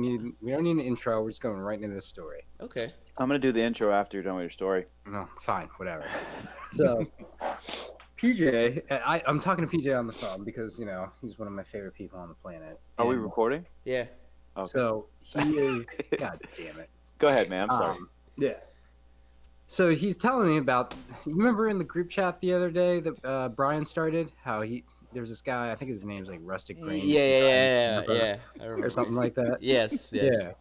we don't need an intro. We're just going right into this story. Okay. I'm gonna do the intro after you're done with your story. No, fine, whatever. So PJ, I'm talking to PJ on the phone because he's one of my favorite people on the planet. Are we And recording? Yeah. Okay. so he is. God damn it. Go ahead, man. I'm sorry. Yeah. So he's telling me about. You remember in the group chat the other day that Brian started? How there's this guy. I think his name's like Rustic Grange. Yeah. I remember. Or something like that. Yes. Yeah.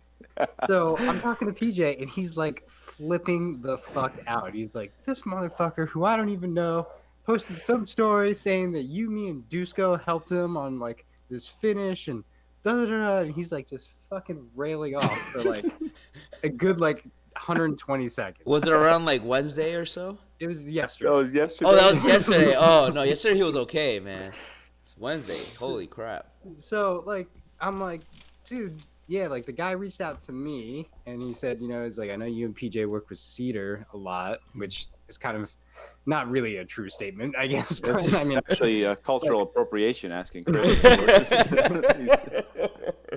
So I'm talking to PJ, and he's like flipping the fuck out. He's like, this motherfucker who I don't even know posted some story saying that me, and Dusko helped him on like this finish and da da da. And he's like just fucking railing off for like a good like 120 seconds. Was it around like Wednesday or so? It was yesterday. That was yesterday. Oh, that was yesterday. Oh no, yesterday he was okay, man. It's Wednesday. Holy crap. So like I'm like, dude, yeah, like the guy reached out to me and he said, it's like, I know you and PJ work with Cedar a lot, which is kind of not really a true statement, I guess. That's But I mean, actually cultural appropriation. Asking Chris.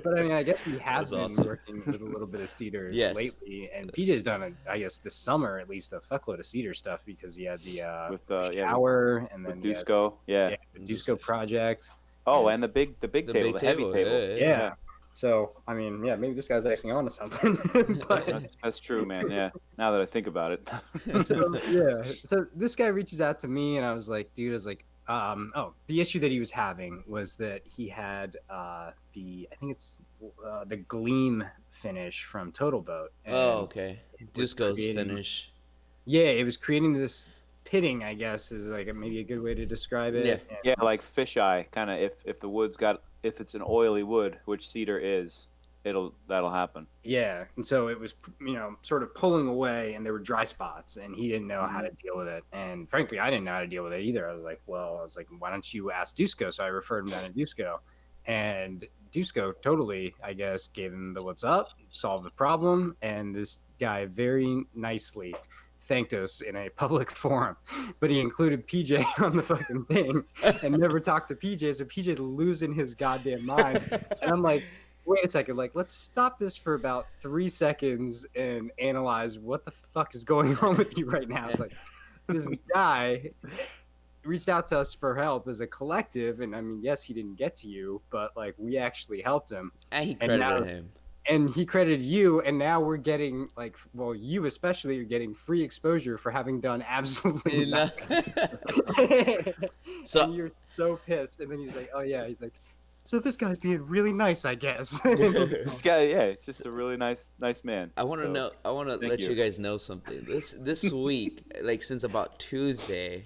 but I mean, I guess we have That's been awesome. working with a little bit of Cedar Yes. lately, and PJ's done, I guess, this summer at least a fuckload of Cedar stuff because he had the with shower and with then he had, Dusko. Yeah. the Dusko project. Oh, and the big table, The the big heavy table, table. Yeah. So I mean, yeah, maybe this guy's actually on to something. But That's true, man. Yeah. Now that I think about it. so this guy reaches out to me and I was like, the issue that he was having was that he had I think it's the Gleam finish from Total Boat. And Oh, okay. was Dusko's creating- finish. yeah, it was creating this pitting, I guess, is like maybe a good way to describe it. Yeah. And- Yeah, like fisheye, kind of. If it's an oily wood, which cedar is, that'll happen. Yeah, and so it was, sort of pulling away, and there were dry spots, and he didn't know how to deal with it. And frankly, I didn't know how to deal with it either. I was like, why don't you ask Dusko? So I referred him down to Dusko, and Dusko totally, I guess, gave him the what's up, solved the problem, and this guy very nicely thanked us in a public forum, but he included PJ on the fucking thing and never talked to PJ. So PJ's losing his goddamn mind, and I'm like, wait a second, like let's stop this for about 3 seconds and analyze what the fuck is going on with you right now. It's like this guy reached out to us for help as a collective, and I mean, yes, he didn't get to you, but like we actually helped him, And he And credited now- him. and he credited you, and now we're getting like, well, you especially are getting free exposure for having done absolutely You know? nothing. So- and you're so pissed, and then he's like, oh yeah, he's like, so this guy's being really nice, I guess. This guy, yeah, it's just a really nice man. I want to So, know. I want to thank let you you. guys know something. This week, like since about Tuesday,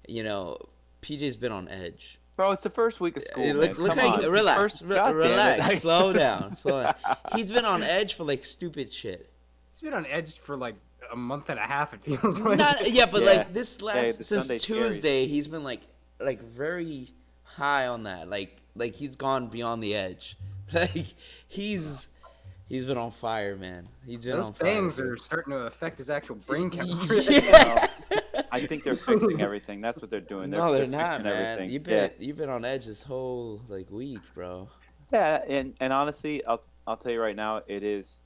PJ's been on edge. Bro, it's the first week of school, man. Look Come how on. relax, First, God damn it. relax, slow down, slow down. He's been on edge for like stupid shit. He's been on edge for like a month and a half, it feels like. Yeah, but Yeah. like this last the since Sunday scaries. Tuesday, he's been like very high on that. Like he's gone beyond the edge. Like he's been on fire, man. He's been Those on fire. bangs are starting to affect his actual brain chemistry. Yeah. I think they're fixing everything. That's what they're doing. No, they're not, fixing man. everything. You've been on edge this whole like week, bro. Yeah, and honestly, I'll tell you right now, it is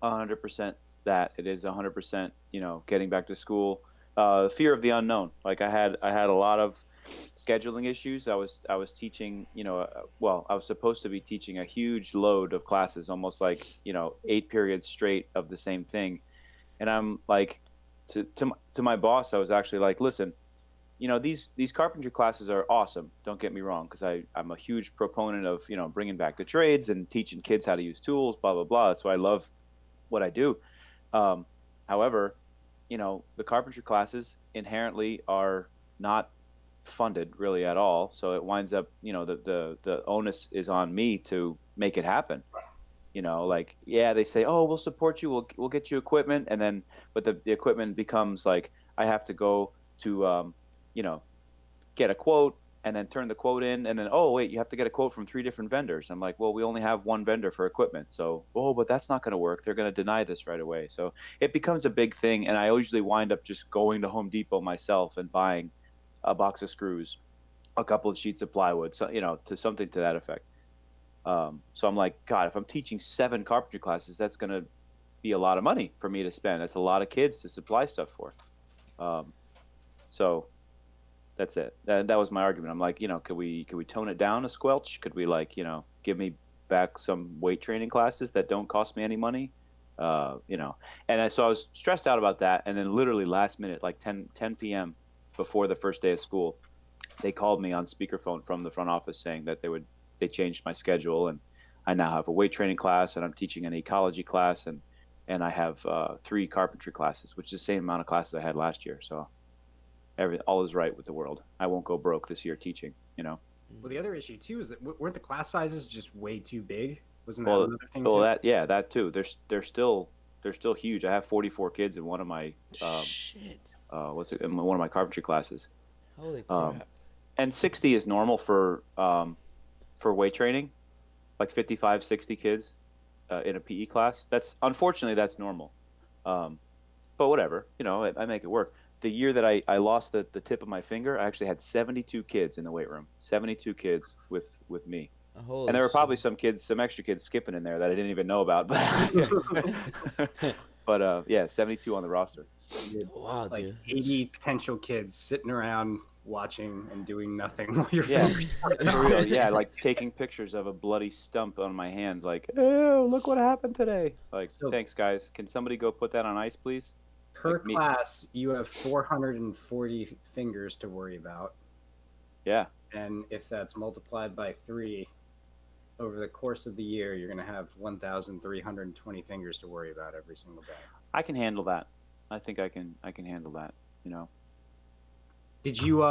100% that. It is 100%, getting back to school. Fear of the unknown. Like I had a lot of scheduling issues. I was teaching, I was supposed to be teaching a huge load of classes, almost like, 8 periods straight of the same thing. And I'm like, to my boss, I was actually like, listen, these carpentry classes are awesome. Don't get me wrong, because I'm a huge proponent of, bringing back the trades and teaching kids how to use tools, blah, blah, blah. That's why I love what I do. However, the carpentry classes inherently are not funded really at all. So it winds up, the onus is on me to make it happen. They say, oh, we'll support you. We'll get you equipment. And then, but the equipment becomes like, I have to go to, get a quote and then turn the quote in. And then, oh, wait, you have to get a quote from 3 different vendors. I'm like, well, we only have one vendor for equipment. So, oh, but that's not going to work. They're going to deny this right away. So it becomes a big thing. And I usually wind up just going to Home Depot myself and buying a box of screws, a couple of sheets of plywood, so, to something to that effect. So I'm like, God, if I'm teaching 7 carpentry classes, that's going to be a lot of money for me to spend. That's a lot of kids to supply stuff for. So that's it. That was my argument. I'm like, could we tone it down a squelch? Could we give me back some weight training classes that don't cost me any money? So I was stressed out about that. And then literally last minute, like 10 p.m. before the first day of school, they called me on speakerphone from the front office saying that they changed my schedule, and I now have a weight training class, and I'm teaching an ecology class, and I have 3 carpentry classes, which is the same amount of classes I had last year. So all is right with the world. I won't go broke this year teaching. Well, the other issue too is that weren't the class sizes just way too big? Wasn't that Well, another thing? well, too? that too. They're still huge. I have 44 kids in one of my Shit. in one of my carpentry classes. Holy crap. And 60 is normal for weight training, like 55, 60 kids in a PE class. Unfortunately that's normal. But whatever, I make it work. The year that I lost the tip of my finger, I actually had 72 kids in the weight room. 72 kids with me. Holy And there were probably shit. some extra kids skipping in there that I didn't even know about. But yeah, 72 on the roster. Wow, Like dude. 80 potential kids sitting around watching and doing nothing while your Yeah. fingers For real, yeah, like taking pictures of a bloody stump on my hand, like, oh, look what happened today. Like, So- thanks, guys. Can somebody go put that on ice, please? per Like me. class. You have 440 fingers to worry about, Yeah. and if that's multiplied by 3 over the course of the year, you're going to have 1,320 fingers to worry about every single day. I can handle that. I think I can handle that, Did you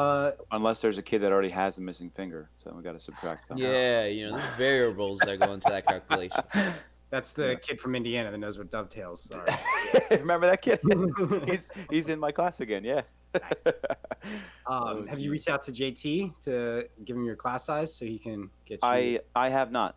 unless there's a kid that already has a missing finger, so we got to subtract some. Yeah, there's variables that go into that calculation. That's the kid from Indiana that knows what dovetails are. Remember that kid? he's in my class again. Yeah. Nice. Oh, Have you geez. reached out to JT to give him your class size so he can get you? I have not.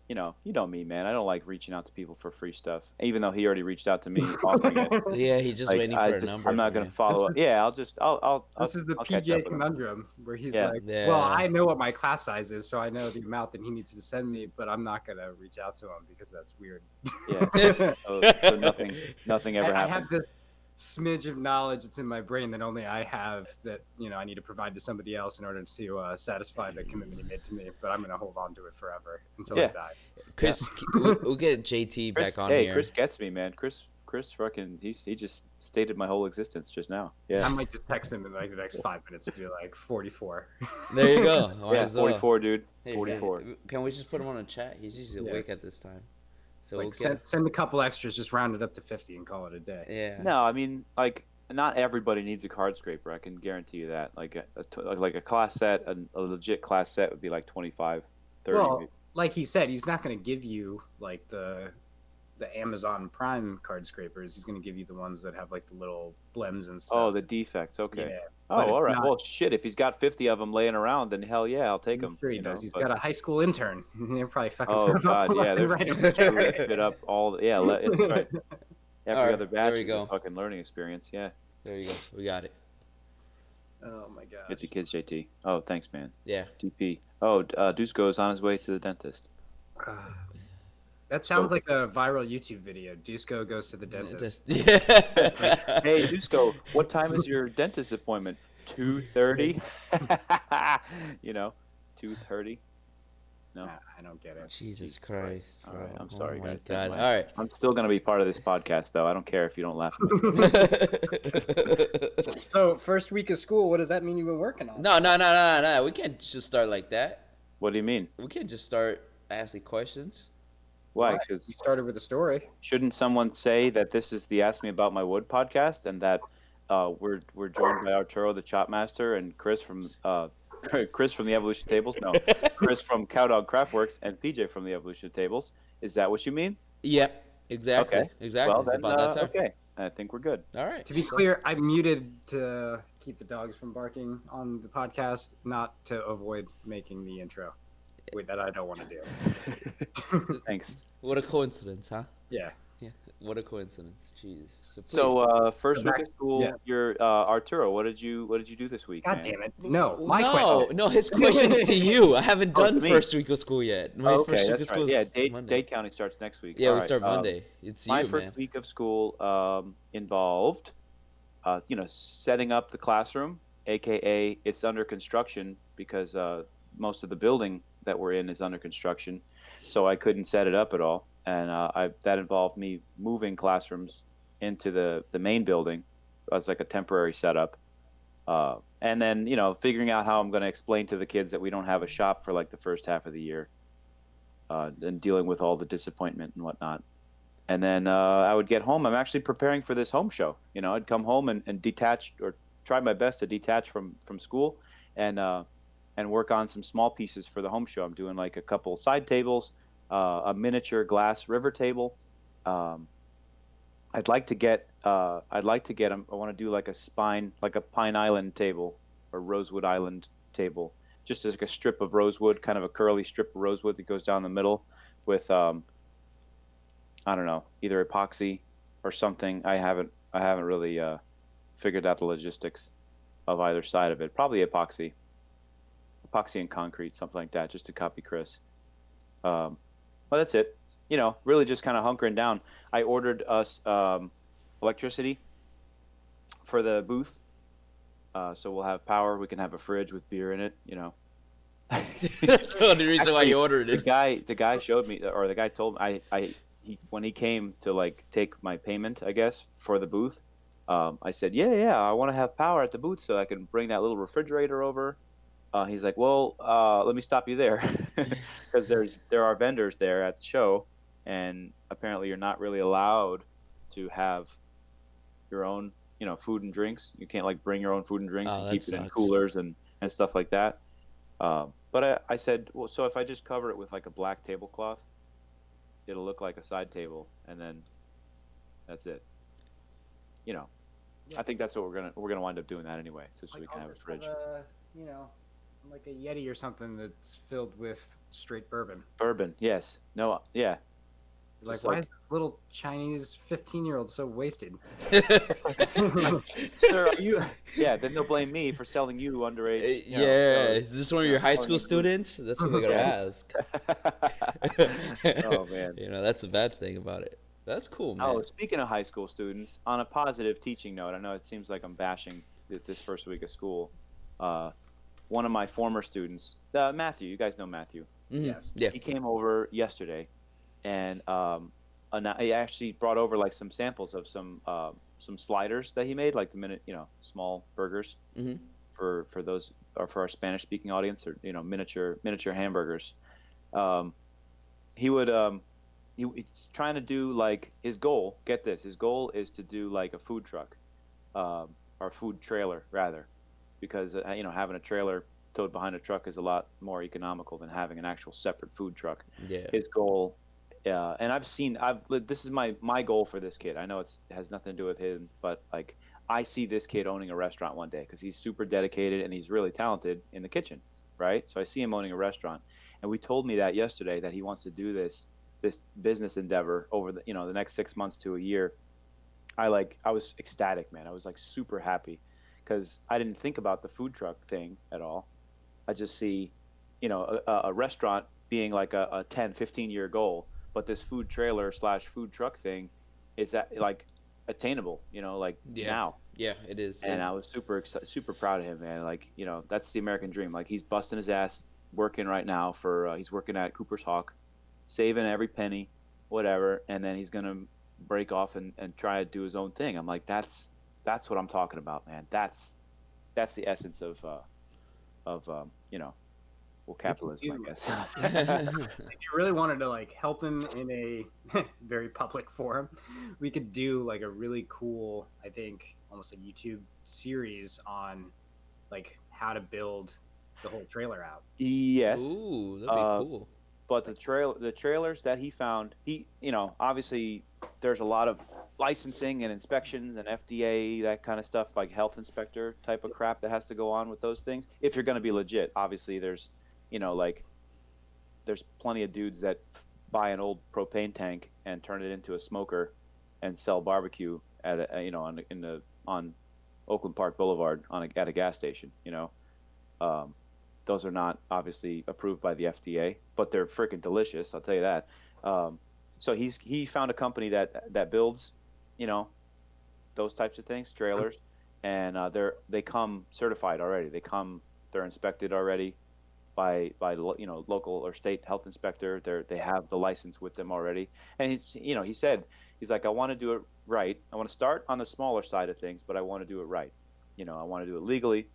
You know me, man. I don't like reaching out to people for free stuff, even though he already reached out to me offering it. Yeah, he's just Like, waiting for a number. I'm not from gonna you. follow This up. Yeah, I'll This is the I'll catch up PJ with him. conundrum where he's Yeah. like, Yeah. well, I know what my class size is, so I know the amount that he needs to send me, but I'm not going to reach out to him because that's weird. Yeah. So nothing ever I happened. have this smidge of knowledge that's in my brain that only I have that, I need to provide to somebody else in order to satisfy the commitment he made to me, but I'm going to hold on to it forever until I Yeah. die. Chris, we'll get JT Chris, back on hey, here. Chris gets me, man. Chris fucking he just stated my whole existence just now. Yeah. I might just text him in like the next 5 minutes and be like 44. There you go. Might Yeah, as well. 44, dude. Hey, 44. Can we just put him on a chat? He's usually Yeah. awake at this time. So Like we'll send a couple extras, just round it up to 50 and call it a day. yeah. No, I mean, like, not everybody needs a card scraper. I can guarantee you that. Like a class set, a legit class set would be like 25, 30. Well, like he said, he's not going to give you like the Amazon Prime card scrapers. He's going to give you the ones that have like the little blems and stuff. Oh, the defects. Okay. Yeah. Oh, but all it's right. not- Well, shit. If he's got 50 of them laying around, then hell yeah, I'll take them. Sure he does. He's got a high school intern. They're probably fucking Oh stuff up god, left yeah, and they're right screwing over there. shit up all. Yeah, it's right. Every All right, other there batch we is go. a fucking learning experience. Yeah. There you go. We got it. Oh my gosh. Get the kids, JT. Oh, thanks, man. Yeah. TP. Oh, Dusko is on his way to the dentist. That sounds like a viral YouTube video. Dusko goes to the dentist. Yeah. Hey, Dusko, what time is your dentist appointment? 2:30. 2:30. No, Nah, I don't get it. Jesus Christ. All right, bro. I'm sorry, Oh my guys. God. Never mind. All right. I'm still gonna be part of this podcast, though. I don't care if you don't laugh at me. So, first week of school, what does that mean you've been working on? No. We can't just start like that. What do you mean? We can't just start asking questions. Why? You Because started with a story. shouldn't someone say that this is the Ask Me About My Wood podcast, and that we're joined by Arturo the Chop Master and Chris from the Evolution Tables? No, Chris from Cowdog Craftworks and PJ from the Evolution Tables. Is that what you mean? Yep. Exactly. Okay. Exactly. Well, it's then, about that time. okay. I think we're good. All right. To be clear, I muted to keep the dogs from barking on the podcast, not to avoid making the intro. Wait, that I don't want to do. Thanks. What a coincidence, huh? Yeah. What a coincidence. Jeez. So So please. first Go week back. of school, Yes. you're Arturo. What did you do this week, God man? damn it. No, my no, question. no, his question's to you. I haven't Oh, done to me. first week of school yet. My Oh, first okay, week of that's school right. Yeah, is Monday. Dade County starts next week. Yeah, All we right. start Monday. It's My you, first man. week of school involved, setting up the classroom, aka it's under construction because most of the building that we're in is under construction, so I couldn't set it up at all, and that involved me moving classrooms into the main building as like a temporary setup, and then figuring out how I'm going to explain to the kids that we don't have a shop for like the first half of the year, and dealing with all the disappointment and whatnot. And then I would get home. I'm actually preparing for this home show. I'd come home and detach, or try my best to detach from school, and work on some small pieces for the home show. I'm doing like a couple side tables, a miniature glass river table. Um, I want to do like a spine, like a Pine Island table or Rosewood Island table, just as like a strip of rosewood, kind of a curly strip of rosewood that goes down the middle with I don't know, either epoxy or something. I haven't really figured out the logistics of either side of it. Probably epoxy and concrete, something like that, just to copy Chris. But that's it. Really just kind of hunkering down. I ordered us electricity for the booth, so we'll have power. We can have a fridge with beer in it. That's the only reason why Actually, you ordered it. the guy showed me, or the guy told me, when he came to like take my payment, I guess, for the booth, I said, yeah, I want to have power at the booth so I can bring that little refrigerator over. He's like, well, let me stop you there, because there are vendors there at the show, and apparently you're not really allowed to have your own, food and drinks. You can't like bring your own food and drinks Oh, and that keep it in sucks. coolers and stuff like that. But I said, well, so if I just cover it with like a black tablecloth, it'll look like a side table, and then that's it. I think that's what we're gonna wind up doing that anyway, so we can have a fridge. Like a Yeti or something that's filled with straight bourbon. Bourbon, yes, no, yeah. Like, Just why like- is this little Chinese 15-year-old so wasted? Sir, are you? Yeah, then they'll blame me for selling you underage. Yeah, is this one of your high calling school it food. students? That's what they're gonna Yeah. ask. Oh, man. That's the bad thing about it. That's cool, man. Oh, speaking of high school students, on a positive teaching note, I know it seems like I'm bashing this first week of school. One of my former students, Matthew, you guys know Matthew. Mhm. Yes. Yeah. He came over yesterday, and he actually brought over like some samples of some sliders that he made, like small burgers Mhm. for those, or for our Spanish speaking audience, or miniature hamburgers. He would he's trying to do like his goal. Get this, his goal is to do like a food truck, or food trailer rather, because having a trailer towed behind a truck is a lot more economical than having an actual separate food truck. Yeah. His goal, and this is my goal for this kid. I know it has nothing to do with him, but like I see this kid owning a restaurant one day, because he's super dedicated and he's really talented in the kitchen, right? So I see him owning a restaurant, and we told me that yesterday, that he wants to do this business endeavor over the the next 6 months to a year. I was ecstatic, man. I was like super happy, because I didn't think about the food truck thing at all. I just see, a restaurant being like a 10, 15-year goal, but this food trailer / food truck thing is that like attainable, like Yeah. now. Yeah, it is. And I was super proud of him, man. Like, that's the American dream. Like, he's busting his ass working right now he's working at Cooper's Hawk, saving every penny, whatever, and then he's gonna break off and try to do his own thing. I'm like, that's what I'm talking about, man. That's the essence of capitalism, I guess. If you really wanted to like help him in a very public forum, we could do like a really cool, I think, almost a YouTube series on like how to build the whole trailer out. Yes. Ooh, that'd be cool. But the trailers that he found, obviously there's a lot of licensing and inspections and FDA, that kind of stuff, like health inspector type of crap that has to go on with those things. If you're going to be legit, obviously there's plenty of dudes that buy an old propane tank and turn it into a smoker and sell barbecue at a, on Oakland Park Boulevard at a gas station. Um, those are not obviously approved by the FDA, but they're freaking delicious. I'll tell you that. So he found a company that builds, you know, those types of things, trailers, and they come certified already. They're inspected already by local or state health inspector. They have the license with them already. And he said he's like, I want to do it right. I want to start on the smaller side of things, but I want to do it right. I want to do it legally.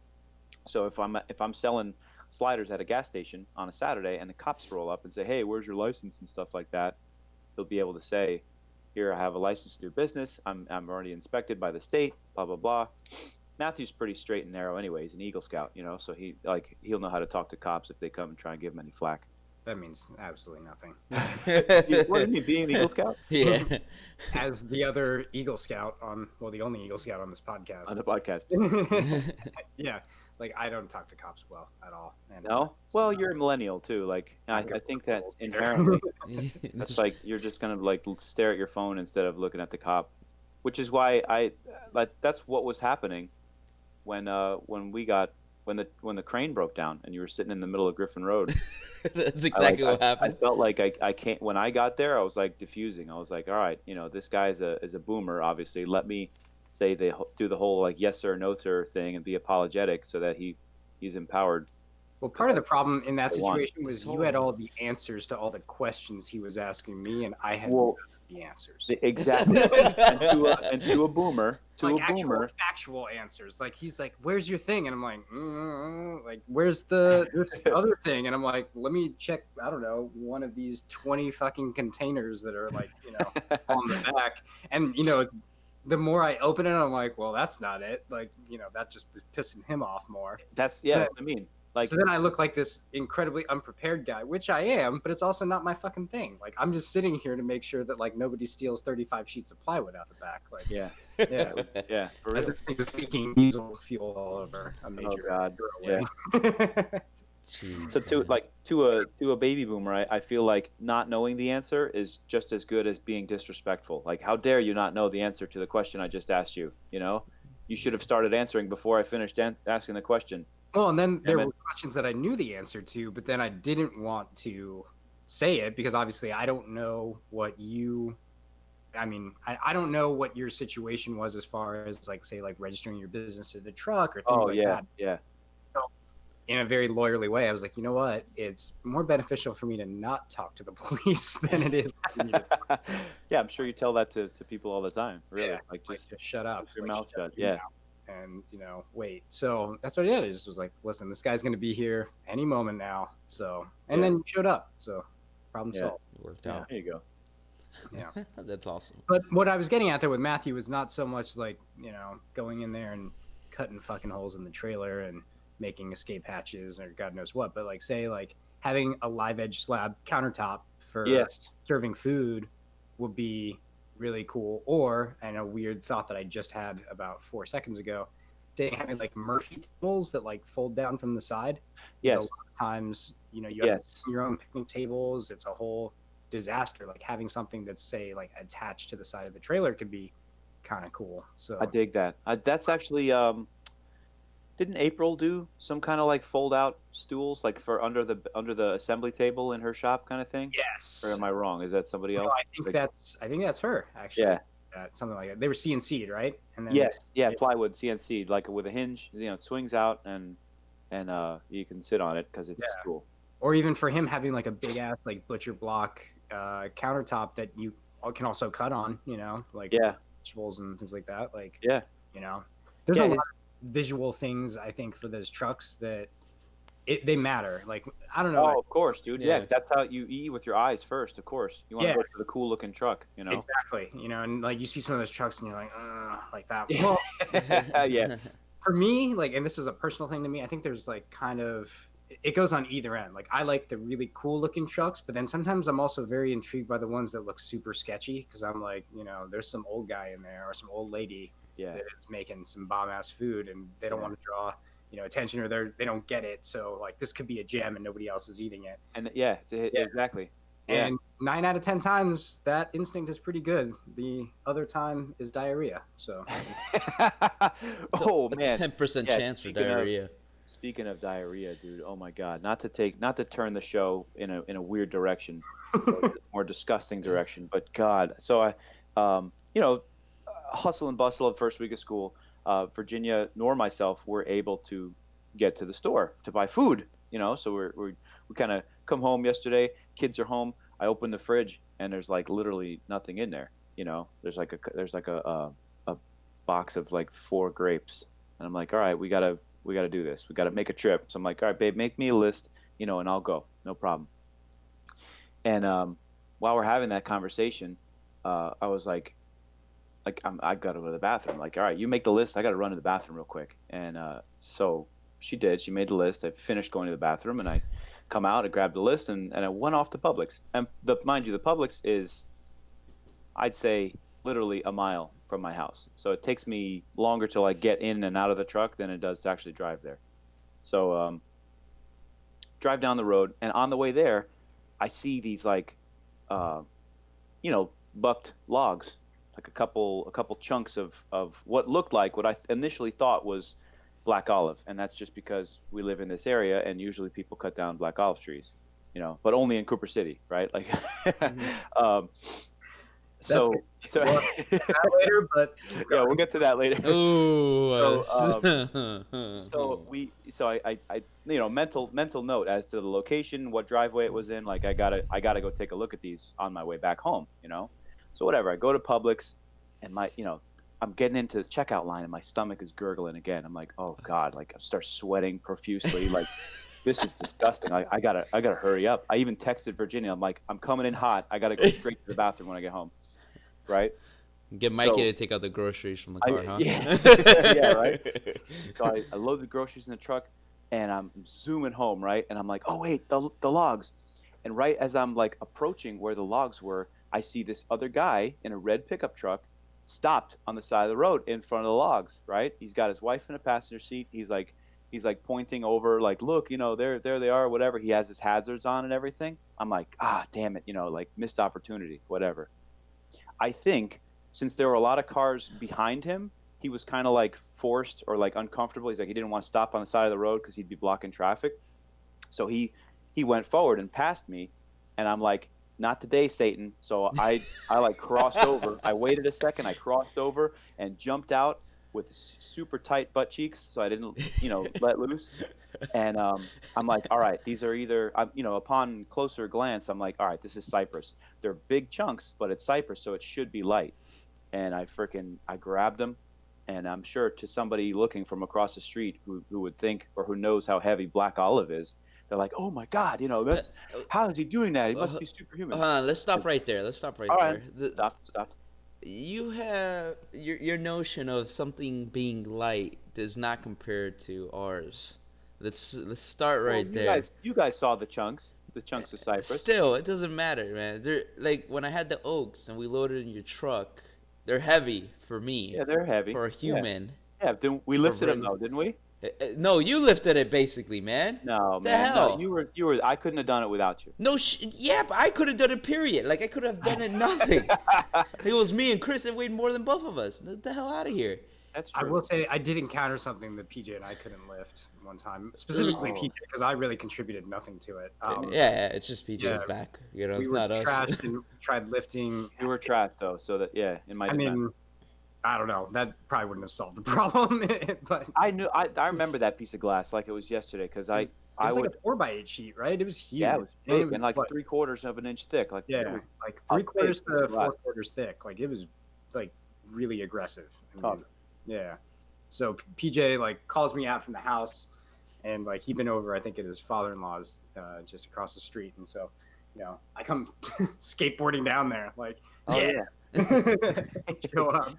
So if I'm selling sliders at a gas station on a Saturday and the cops roll up and say, "Hey, where's your license?" and stuff like that, he'll be able to say, "Here, I have a license to do business. I'm already inspected by the state. Blah blah blah." Matthew's pretty straight and narrow anyway. He's an Eagle Scout, so he'll know how to talk to cops if they come and try and give him any flack. That means absolutely nothing. What do you mean, being an Eagle Scout? Yeah. As the other Eagle Scout the only Eagle Scout on this podcast. On the podcast. Yeah, like I don't talk to cops well at all. And No? Well, you're a millennial too. Like I think that's inherently that's like you're just gonna like stare at your phone instead of looking at the cop, which is why that's what was happening when the crane broke down and you were sitting in the middle of Griffin Road. That's exactly what happened. I felt like I can't. When I got there, I was like diffusing. I was like, all right, this guy is a boomer. Obviously, let me say they do the whole like yes sir, no sir thing and be apologetic so that he's empowered. Well, part of the problem in that situation was you had all the answers to all the questions he was asking me, and I had the answers. Exactly. and to a boomer, actual factual answers. Like he's like, "Where's your thing?" And I'm like, like, "Where's this other thing?" And I'm like, "Let me check. I don't know, one of these 20 fucking containers that are like, on the back." And it's, the more I open it, I'm like, "Well, that's not it." Like, that just pissing him off more. That's what I mean. Like, so then I look like this incredibly unprepared guy, which I am, but it's also not my fucking thing. Like, I'm just sitting here to make sure that like nobody steals 35 sheets of plywood out the back. Like, yeah. For as real. this thing is leaking diesel fuel all over a major. Oh God, yeah. So to a baby boomer, I feel like not knowing the answer is just as good as being disrespectful. Like, how dare you not know the answer to the question I just asked you? You should have started answering before I finished asking the question. Well, and then there were questions that I knew the answer to, but then I didn't want to say it because obviously I don't know what I don't know what your situation was as far as like, say, like registering your business to the truck or things like that. Yeah. So in a very lawyerly way, I was like, you know what? It's more beneficial for me to not talk to the police than it is for me to Yeah, I'm sure you tell that to people all the time. Really, yeah, like just shut up, your like, mouth shut. your Yeah. mouth and wait. So that's what I did. I just was like, listen, this guy's going to be here any moment now. So and then you showed up. So problem solved. It worked out. There you go. Yeah. That's awesome. But what I was getting at there with Matthew was not so much like, going in there and cutting fucking holes in the trailer and making escape hatches or God knows what, but like say like having a live edge slab countertop for serving food would be really cool. Or, and a weird thought that I just had about 4 seconds ago, having like Murphy tables that like fold down from the side. Yes. A lot of times, you have to your own picnic tables. It's a whole disaster. Like having something that's say like attached to the side of the trailer could be kind of cool. So I dig that. That's actually didn't April do some kind of like fold out stools like for under the assembly table in her shop kind of thing? Yes. Or am I wrong? Is that somebody else? I think that's her actually. Yeah. Something like that. They were CNC'd, right? And then plywood CNC'd like with a hinge. It swings out and you can sit on it because it's a stool. Or even for him having like a big ass like butcher block countertop that you can also cut on, like vegetables and things like that. Like there's a lot of visual things I think for those trucks that they matter. Like I don't know. Oh, of course, dude. Yeah, that's how you eat with your eyes first. Of course, you want to go for the cool looking truck. Exactly. And like you see some of those trucks and you're like that. Well, yeah. For me, like, and this is a personal thing to me, I think there's like kind of it goes on either end. Like I like the really cool looking trucks, but then sometimes I'm also very intrigued by the ones that look super sketchy because I'm like, there's some old guy in there or some old lady that is making some bomb ass food and they don't want to draw attention or they don't get it. So like this could be a gem and nobody else is eating it. And exactly. Yeah. And 9 out of 10 times, that instinct is pretty good. The other time is diarrhea. So Oh a man. 10% Yeah, chance for speaking of- diarrhea. Speaking of diarrhea, dude, oh my god, not to turn the show in a weird direction, more disgusting direction, but God, so I, you know, hustle and bustle of first week of school, Virginia nor myself were able to get to the store to buy food, you know, so we kind of come home yesterday, kids are home, I open the fridge and there's like literally nothing in there, you know, there's like a box of like 4 grapes, and I'm like, all right, we gotta do this. We got to make a trip. So I'm like, all right, babe, make me a list, you know, and I'll go. No problem. And while we're having that conversation, I was like I got to go to the bathroom. Like, all right, you make the list. I got to run to the bathroom real quick. And so she did. She made the list. I finished going to the bathroom, and I come out. I grabbed the list, and I went off to Publix. And mind you, the Publix is, I'd say, literally a mile from my house. So it takes me longer to like get in and out of the truck than it does to actually drive there. So drive down the road, and on the way there, I see these like, you know, bucked logs, like a couple chunks of what looked like what I initially thought was black olive, and that's just because we live in this area, and usually people cut down black olive trees, you know, but only in Cooper City, right? Like, so that later, but yeah, we'll get to that later. Ooh. So I you know, mental note as to the location, what driveway it was in. Like I gotta go take a look at these on my way back home, you know. So whatever, I go to Publix, and I'm getting into the checkout line, and my stomach is gurgling again. I'm like, oh God, like I start sweating profusely, like this is disgusting. I gotta hurry up. I even texted Virginia. I'm like, I'm coming in hot. I gotta go straight to the bathroom when I get home. Right? Get Mikey to take out the groceries from the car, huh? Yeah, yeah, right. So I load the groceries in the truck, and I'm zooming home, right? And I'm like, oh wait, the logs. And right as I'm like approaching where the logs were, I see this other guy in a red pickup truck stopped on the side of the road in front of the logs, right? He's got his wife in a passenger seat. He's like pointing over, like, look, you know, there they are, whatever. He has his hazards on and everything. I'm like, damn it, you know, like missed opportunity, whatever. I think since there were a lot of cars behind him, he was kind of like forced or like uncomfortable. He's like, he didn't want to stop on the side of the road because he'd be blocking traffic. So he went forward and passed me, and I'm like, not today, Satan. So I like crossed over. I waited a second. I crossed over and jumped out with super tight butt cheeks, so I didn't, you know, let loose. And I'm like, all right, these are either, you know, upon closer glance, I'm like, all right, this is cypress. They're big chunks, but it's cypress, so it should be light. And I grabbed them, and I'm sure to somebody looking from across the street who would think or who knows how heavy black olive is, they're like, oh my God, you know, how is he doing that? He must be superhuman. Let's stop right there. All right. Stop. You have your notion of something being light does not compare to ours. Let's start right there. You guys saw the chunks of cypress. Still, it doesn't matter, man. They're like when I had the oaks and we loaded in your truck. They're heavy for me. Yeah, they're heavy for a human. Yeah, we lifted them though, didn't we? No, you lifted it basically, man. No, the man. hell? No, you were. I couldn't have done it without you. No, yeah, but I could have done it. Period. Like I could have done it. Nothing. It was me and Chris that weighed more than both of us. Get the hell out of here. That's true. I will say I did encounter something that PJ and I couldn't lift one time, specifically PJ, because I really contributed nothing to it. Yeah, it's just PJ's back. You know, we it's were not us. trashed and tried lifting. We were trashed though, so that in my defense. I mean, I don't know. That probably wouldn't have solved the problem, but I remember that piece of glass like it was yesterday because it was like a 4x8 sheet, right? It was huge. Yeah, it was big and like 3/4 of an inch thick. Like like 3/4 to 4/4 thick. Like it was like really aggressive. Tough. Yeah. So PJ like calls me out from the house, and like he'd been over, I think, at his father-in-law's just across the street, and so I come skateboarding down there, like show up.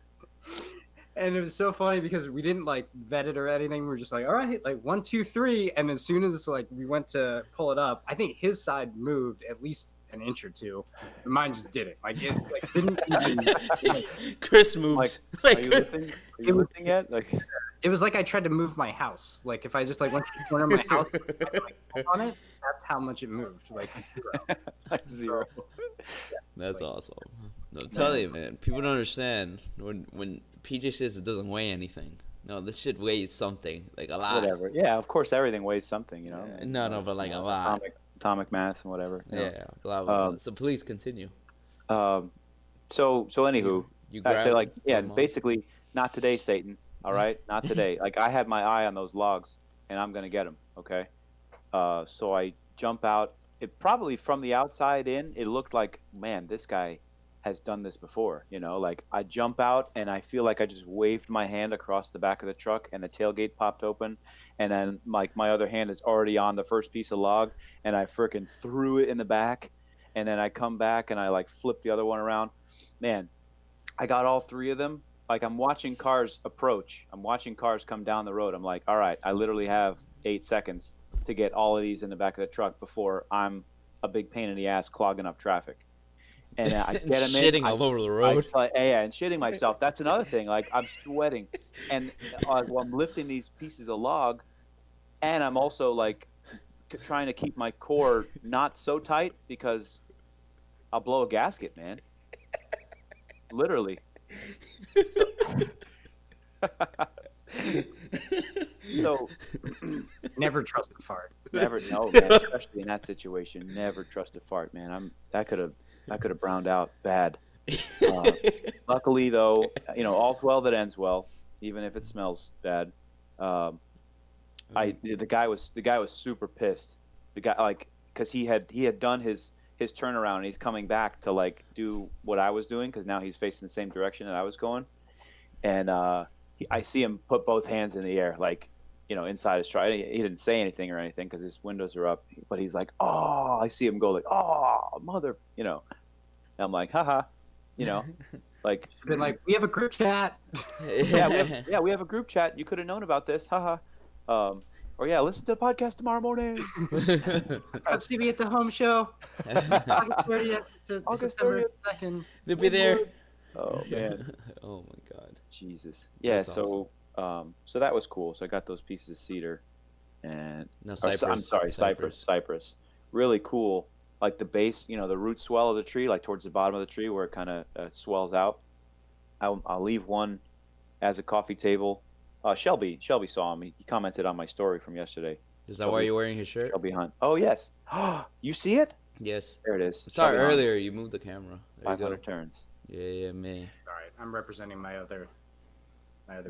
And it was so funny because we didn't like vet it or anything. We were just like, all right, like 1, 2, 3. And as soon as like we went to pull it up, I think his side moved at least an inch or two. And mine just didn't. Like it didn't even. Chris moved. Like, are you lifting yet? Like, It was like I tried to move my house. Like if I just like went to the corner of my house and I, like, pulled on it, that's how much it moved. Like zero. Like zero. That's Like, awesome. No, I'm telling you, man. People don't understand when PJ says it doesn't weigh anything. No, this shit weighs something, like a lot. Whatever. Yeah, of course everything weighs something, you know. No, but like a lot. Atomic mass and whatever. You know. Yeah, a lot. So please continue. So anywho, You I say grabbed like, yeah, them all. basically, not today, Satan. All right, not today. Like I had my eye on those logs, and I'm gonna get them. Okay. So I jump out. It probably from the outside in, it looked like, man, this guy has done this before. You know, like I jump out and I feel like I just waved my hand across the back of the truck, and the tailgate popped open, and then like my other hand is already on the first piece of log, and I freaking threw it in the back, and then I come back and I like flip the other one around. Man, I got all three of them. Like I'm watching cars approach. I'm watching cars come down the road. I'm like, all right, I literally have 8 seconds to get all of these in the back of the truck before I'm a big pain in the ass clogging up traffic. And I get them in. Shitting all over the road. Yeah, and shitting myself. That's another thing. Like I'm sweating, and while I'm lifting these pieces of log, and I'm also like trying to keep my core not so tight because I'll blow a gasket, man. Literally. So Never trust a fart. never know, man. Especially in that situation, never trust a fart, man. That could have browned out bad. Luckily, though, you know, all's well that ends well, even if it smells bad. The guy was super pissed. The guy, like, because he had done his turnaround, and he's coming back to like do what I was doing, because now he's facing the same direction that I was going, and I see him put both hands in the air, like, you know, inside his truck. He didn't say anything or anything because his windows are up, but he's like, oh, I see him go like, oh, mother, you know. And I'm like, haha, you know, like, Been like, we have a group chat. yeah, we have a group chat. You could have known about this, haha. Or yeah, listen to the podcast tomorrow morning. Come see me at the home show, August 30th to August September 30th. 2nd. They'll be there. Oh man, Oh my god. Jesus. Yeah. That's So so that was cool. So I got those pieces of cedar, and No, or, cypress. I'm sorry, cypress. Really cool. Like the base, you know, the root swell of the tree, like towards the bottom of the tree where it kind of swells out. I'll leave one as a coffee table. Shelby saw him. He commented on my story from yesterday. Is that why you're wearing his shirt? Shelby Hunt. Oh yes. You see it? Yes. There it is. Sorry, Shelby Hunt. earlier you moved the camera. There you go. 500 turns. Yeah, man. All right, I'm representing my other.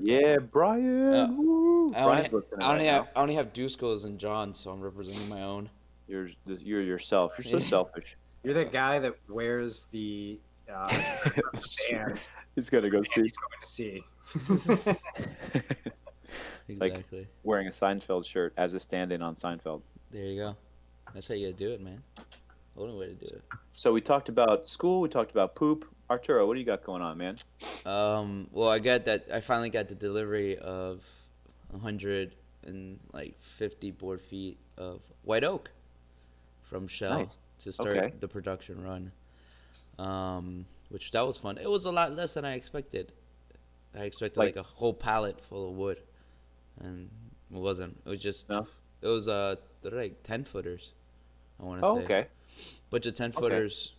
Yeah, Brian. Woo. I Brian's listening right now. only have Dusko's and John, so I'm representing my own. You're yourself. You're so Yeah. selfish. You're the guy that wears the band. He's gonna go And see. he's going to see. It's like Exactly. wearing a Seinfeld shirt as a stand-in on Seinfeld. There you go. That's how you gotta do it, man. Only way to do it. So we talked about school. We talked about poop. Arturo, what do you got going on, man? Well, I finally got the delivery of 150 board feet of white oak from Shell Nice. to start Okay. the production run. Which that was fun. It was a lot less than I expected. I expected like a whole pallet full of wood, and it wasn't. It was just No? it was they're like 10-footers. I want to Oh, say. okay. Bunch of 10-footers.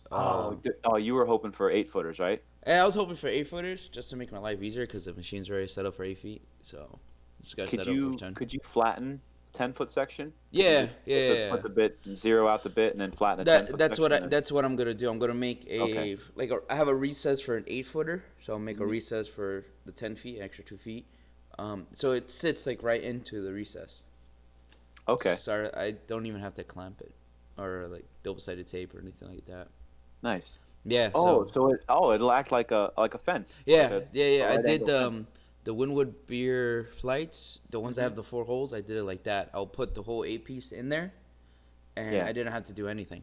You were hoping for 8-footers, right? And I was hoping for 8-footers just to make my life easier because the machine's already set up for 8 feet. So just got set up for 10. Could you flatten 10-foot section? Yeah, Could yeah, you yeah. Put the bit, zero out the bit, and then flatten a 10-foot That's section. that's what I'm gonna do. I'm gonna make Okay. I have a recess for an 8-footer, so I'll make a Mhm. recess for the 10 feet, extra 2 feet. So it sits like right into the recess. Okay, So I don't even have to clamp it or like double-sided tape or anything like that. nice. Yeah. Oh, So it'll act like a fence. yeah, Like yeah. I right did angle fence. the Winwood beer flights, the ones that Mhm. have the 4 holes. I did it like that. I'll put the whole 8-piece in there, and Yeah. I didn't have to do anything.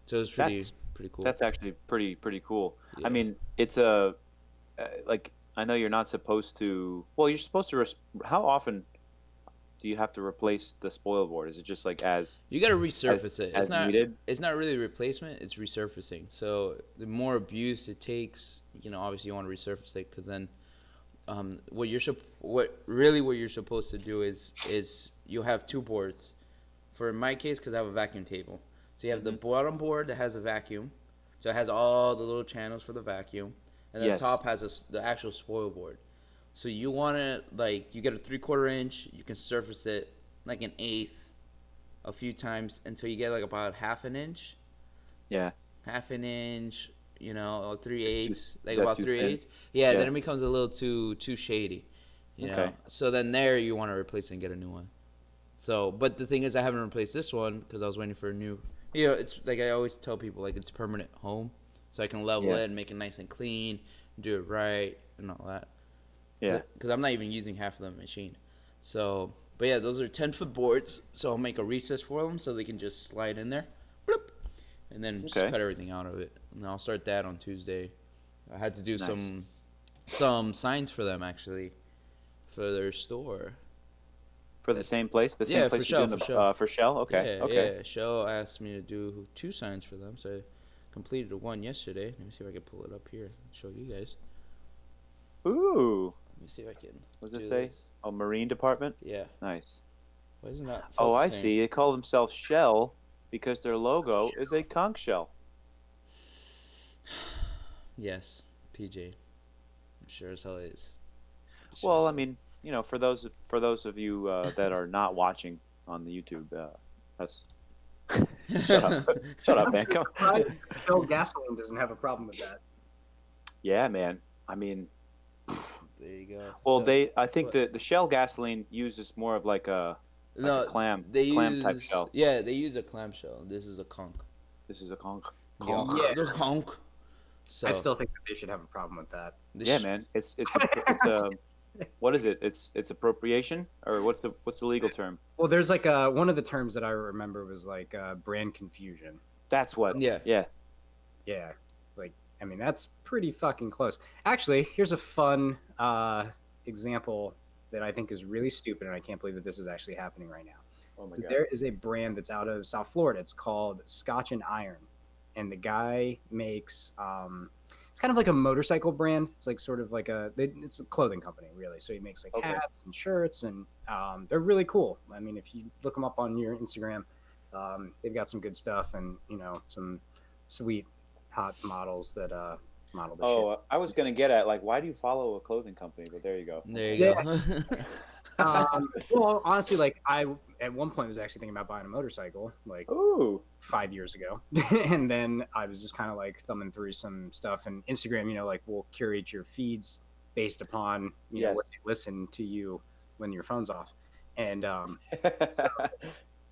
So it was pretty That's- pretty cool. That's actually pretty cool. Yeah. I mean, it's like, I know you're not supposed to. Well, you're supposed to. How often do you have to replace the spoil board? Is it just like as You got to resurface it. as needed? It's not really replacement. It's resurfacing. So the more abuse it takes, obviously you want to resurface it because then what you're supposed to do is you have two boards. For in my case, because I have a vacuum table, so you have the bottom board that has a vacuum, so it has all the little channels for the vacuum, and the Yes. top has the actual spoil board. So you want to like you get a 3/4 inch, you can surface it like an eighth, a few times until you get like about half an inch, Yeah. half an inch, you know, or three It's too- eighths, like that's about too 3/8. thin. Yeah, Yeah. then it becomes a little too shady, you know. Okay. So then there you want to replace it and get a new one. So, but the thing is, I haven't replaced this one because I was waiting for a new. You know, it's like I always tell people, like it's permanent home, so I can level Yeah. it and make it nice and clean, do it right, and all that. Yeah. Because I'm not even using half of the machine. So, but yeah, those are 10-foot boards. So I'll make a recess for them so they can just slide in there, bloop, and then just Okay. cut everything out of it. And I'll start that on Tuesday. I had to do Nice. some signs for them actually, for their store. For the same place, the same Yeah, for place you Shell, doing for Shell. for Shell. Okay. Yeah, Okay. yeah. Shell asked me to do 2 signs for them, so I completed one yesterday. Let me see if I can pull it up here and show you guys. Ooh. Let me see if I can. What does it do say? this. Oh, Marine Department. Yeah. Nice. Why isn't that? Oh, I focusing? see. They call themselves Shell because their logo is a conch shell. Yes, PJ. I'm sure as hell is. Well, I mean, you know, for those of you that are not watching on the YouTube, that's shut up, shut up, man. Come on. Right? Shell gasoline doesn't have a problem with that. Yeah, man. I mean, There you go. well, So- I think what- the Shell gasoline uses more of like a clam type shell. Yeah, they use a clam shell. This is a conch. This is a conch. Yeah, Yeah. the conch. So I still think that they should have a problem with that. this Yeah, sh- man. It's a what is it? It's appropriation, or what's the legal term? Well, there's like one of the terms that I remember was like brand confusion. That's what. Yeah. Yeah. Yeah, like I mean that's pretty fucking close. Actually, here's a fun example that I think is really stupid, and I can't believe that this is actually happening right now. Oh my So god. there is a brand that's out of South Florida. It's called Scotch and Iron, and the guy makes it's kind of like a motorcycle brand. It's like sort of like it's a clothing company really. So he makes like Okay. hats and shirts, and they're really cool. I mean, if you look them up on your Instagram, they've got some good stuff, and you know some sweet hot models that model the shit. Oh, I was gonna get at like, why do you follow a clothing company? But there you go. There you go. Well, honestly, like I at one point was actually thinking about buying a motorcycle, like Ooh. 5 years ago, and then I was just kind of like thumbing through some stuff, and Instagram, you know, like will curate your feeds based upon you know Yes. what they listen to you when your phone's off, and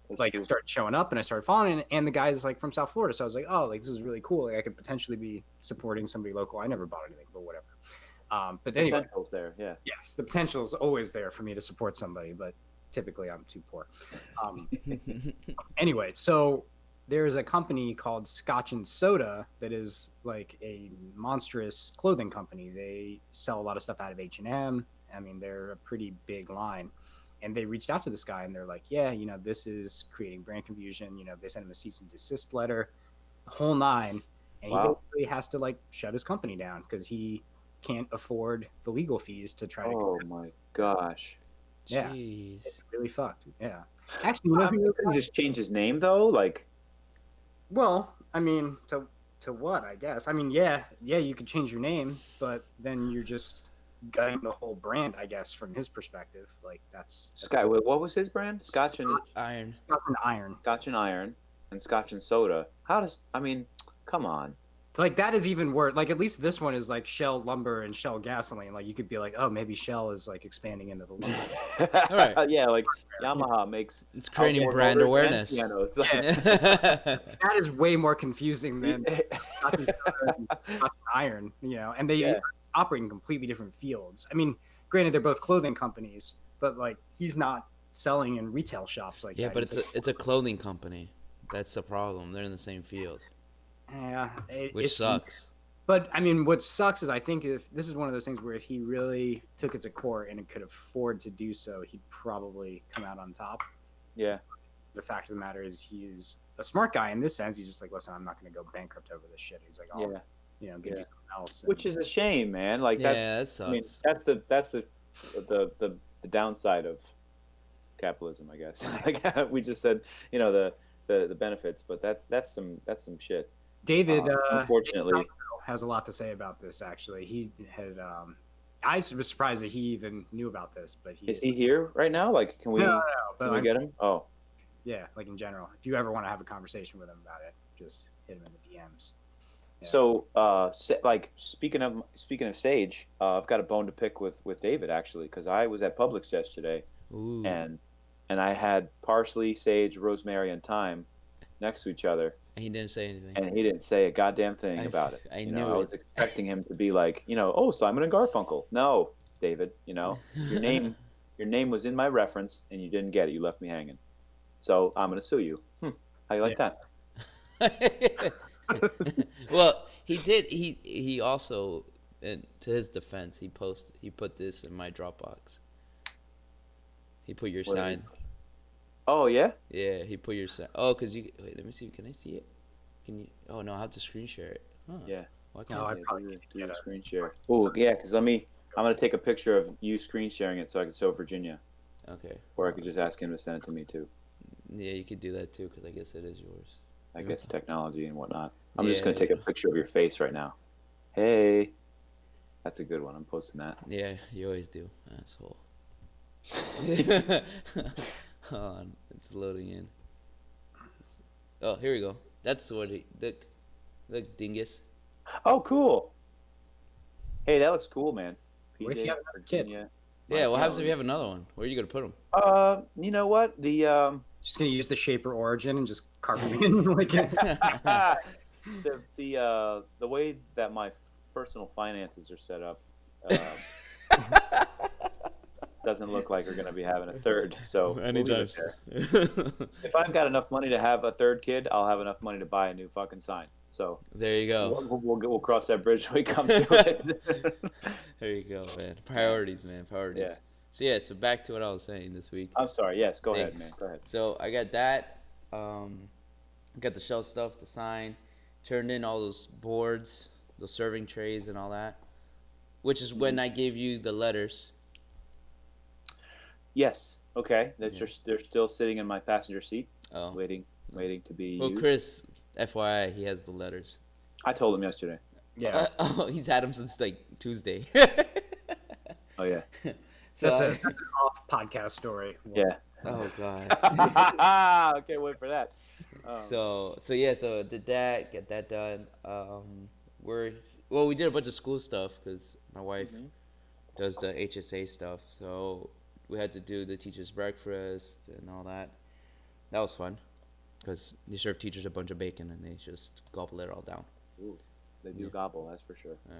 That's like true. it started showing up, and I started following, and the guy's like from South Florida, so I was like, oh, like this is really cool. Like I could potentially be supporting somebody local. I never bought anything, but whatever. But anyway, Potential's there. Yeah. yes, the potential is always there for me to support somebody, but typically I'm too poor. Anyway, so there's a company called Scotch and Soda that is like a monstrous clothing company. They sell a lot of stuff out of H&M. I mean, they're a pretty big line. And they reached out to this guy and they're like, yeah, you know, this is creating brand confusion. You know, they sent him a cease and desist letter, the whole nine. And he Wow. basically has to like shut his company down because he can't afford the legal fees to try to. Oh my gosh. Yeah. Jeez. It's really fucked. Yeah. Actually, you know I mean, who you couldn't just change his name though. Like, Well, I mean, to what? I guess. I mean, yeah, you could change your name, but then you're just gutting the whole brand. I guess from his perspective, like that's Sky. What was his brand? Scotch and Iron. Scotch and Iron. Scotch and Iron and Scotch and Soda. How does? I mean, come on. Like that is even worse. Like at least this one is like Shell lumber and Shell gasoline. Like you could be like, oh, maybe Shell is like expanding into the lumber. Alright. Yeah, like Yamaha makes It's creating outdoor brand motors and awareness. pianos. That is way more confusing than Scotch and Soda and Scotch and Iron. You know, and they Yeah. operate in completely different fields. I mean, granted, they're both clothing companies, but like he's not selling in retail shops like Yeah, that. but He's it's a clothing company. That's the problem. They're in the same field, yeah, which it's- sucks. But I mean, what sucks is I think if this is one of those things where if he really took it to court and could afford to do so, he'd probably come out on top. Yeah. The fact of the matter is he's a smart guy in this sense. He's just like, listen, I'm not going to go bankrupt over this shit. He's like, oh, Yeah. give you something else. Which is a shame, man. Like Yeah, that's that I mean, sucks. that's the downside of capitalism, I guess. Like we just said, the benefits, but that's some shit. David, Unfortunately, has a lot to say about this. Actually, he had. I was surprised that he even knew about this, but is he here right now? Like, can we No, but can we get him? Oh, yeah, like in general, if you ever want to have a conversation with him about it, just hit him in the DMs. Yeah. so like speaking of Sage, I've got a bone to pick with David actually, because I was at Publix yesterday. Ooh. and I had parsley, sage, rosemary, and thyme next to each other, He didn't say anything. and he didn't say a goddamn thing about it. I I knew was it. expecting him to be like, oh, Simon and Garfunkel. No, David, your name was in my reference, and you didn't get it. You left me hanging. So I'm gonna sue you. How you like that? Well, he did. He also, and to his defense, he put this in my Dropbox. He put your What did he- sign. Oh yeah. Yeah, he put your sign. Oh, cause you wait. Let me see. Can I see it? Can you? Oh no, I have to screen share it. Huh. Yeah. Why No, can't I I? probably do need to do get a a- screen share. Oh yeah, because I'm gonna take a picture of you screen sharing it so I can show Virginia, Okay. or I could just ask him to send it to me too. Yeah, you could do that too, cause I guess it is yours. I Yeah. guess technology and whatnot. I'm just gonna Yeah. take a picture of your face right now. Hey, that's a good one. I'm posting that. Yeah, you always do, asshole. Hold on, it's loading in. Oh, here we go. That's what he look dingus. Oh, cool. Hey, that looks cool, man. What if PJ, you have another kid? Virginia. Yeah, what Mike, happens if you have another one? Where are you gonna put him? You know what? The Just gonna use the Shaper Origin and just carve him in like the way that my personal finances are set up doesn't look like we're gonna be having a third. So we'll leave Anytime. it there. If I've got enough money to have a third kid, I'll have enough money to buy a new fucking sign. So There you go. we'll cross that bridge when we come to it. There you go, man. Priorities, man. Priorities. Yeah. So back to what I was saying this week. I'm sorry. Yes, go ahead, Thanks. man. Go ahead. So I got that. Got the shelf stuff, the sign. Turned in all those boards, those serving trays, and all that. Which is when I gave you the letters. Yes. Okay. They're Yeah. they're still sitting in my passenger seat, Oh. waiting to be Well, used. Chris, FYI, he has the letters. I told him yesterday. yeah. He's had them since like Tuesday. Oh yeah. So That's I- an off podcast story. Yeah. Oh god. I can't wait for that. So did that, get that done. We did a bunch of school stuff because my wife Mhm. does the HSA stuff. So we had to do the teachers' breakfast and all that. That was fun because you serve teachers a bunch of bacon and they just gobble it all down. Ooh, they do Yeah. gobble, that's for sure. Yeah.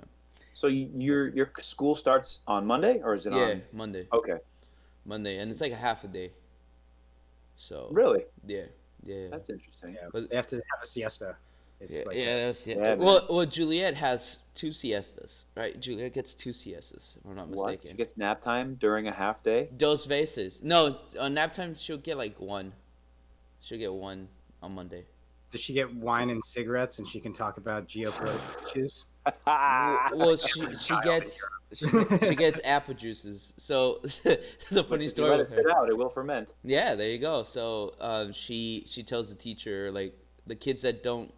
So your school starts on Monday, or is it Yeah, on? Monday, Okay. and it's like a half a day. So Really? yeah. That's interesting. Yeah, But- they have to have a siesta. It's Yeah, like yeah. Yeah, Well, Juliet has 2 siestas, right? Juliet gets 2 siestas, if I'm not What? mistaken. She gets nap time during a half day? Dos veces. No, on nap time she'll get like 1. She'll get 1 on Monday. does she get wine and cigarettes and she can talk about geopolitical issues? Well, she gets apple juices. So it's a funny If you story let with it her. sit out, it will ferment. Yeah, there you go. So she tells the teacher like the kids that don't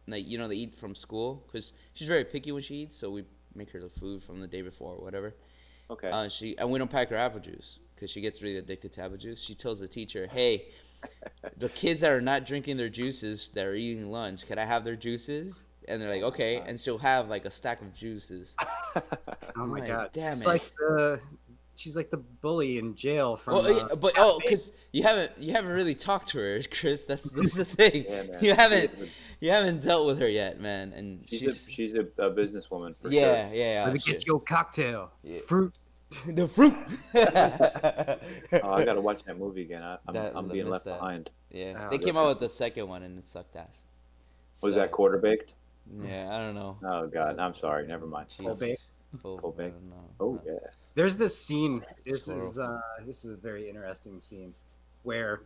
like they eat from school because she's very picky when she eats. So we make her the food from the day before or whatever. Okay. And we don't pack her apple juice because she gets really addicted to apple juice. She tells the teacher, "Hey, the kids that are not drinking their juices, that are eating lunch, can I have their juices?" And they're like, "Okay." And she'll have like a stack of juices. Oh my Like, god! damn She's it. like she's like the bully in jail from. Because you haven't really talked to her, Chris. That's the thing. Yeah, man. You haven't dealt with her yet, man. And She's a businesswoman for yeah, sure. yeah. Let me get you a cocktail. Yeah. Fruit. The fruit. Oh, I gotta watch that movie again. I'm I being missed left that. behind. Yeah, Oh, they yeah, came out with the second one and it sucked ass. Was So, that quarter baked? Yeah, I don't know. Oh god, I'm sorry. Never mind. Full baked? Full baked. I don't know. Oh yeah. There's this scene. Squirrel. This is a very interesting scene where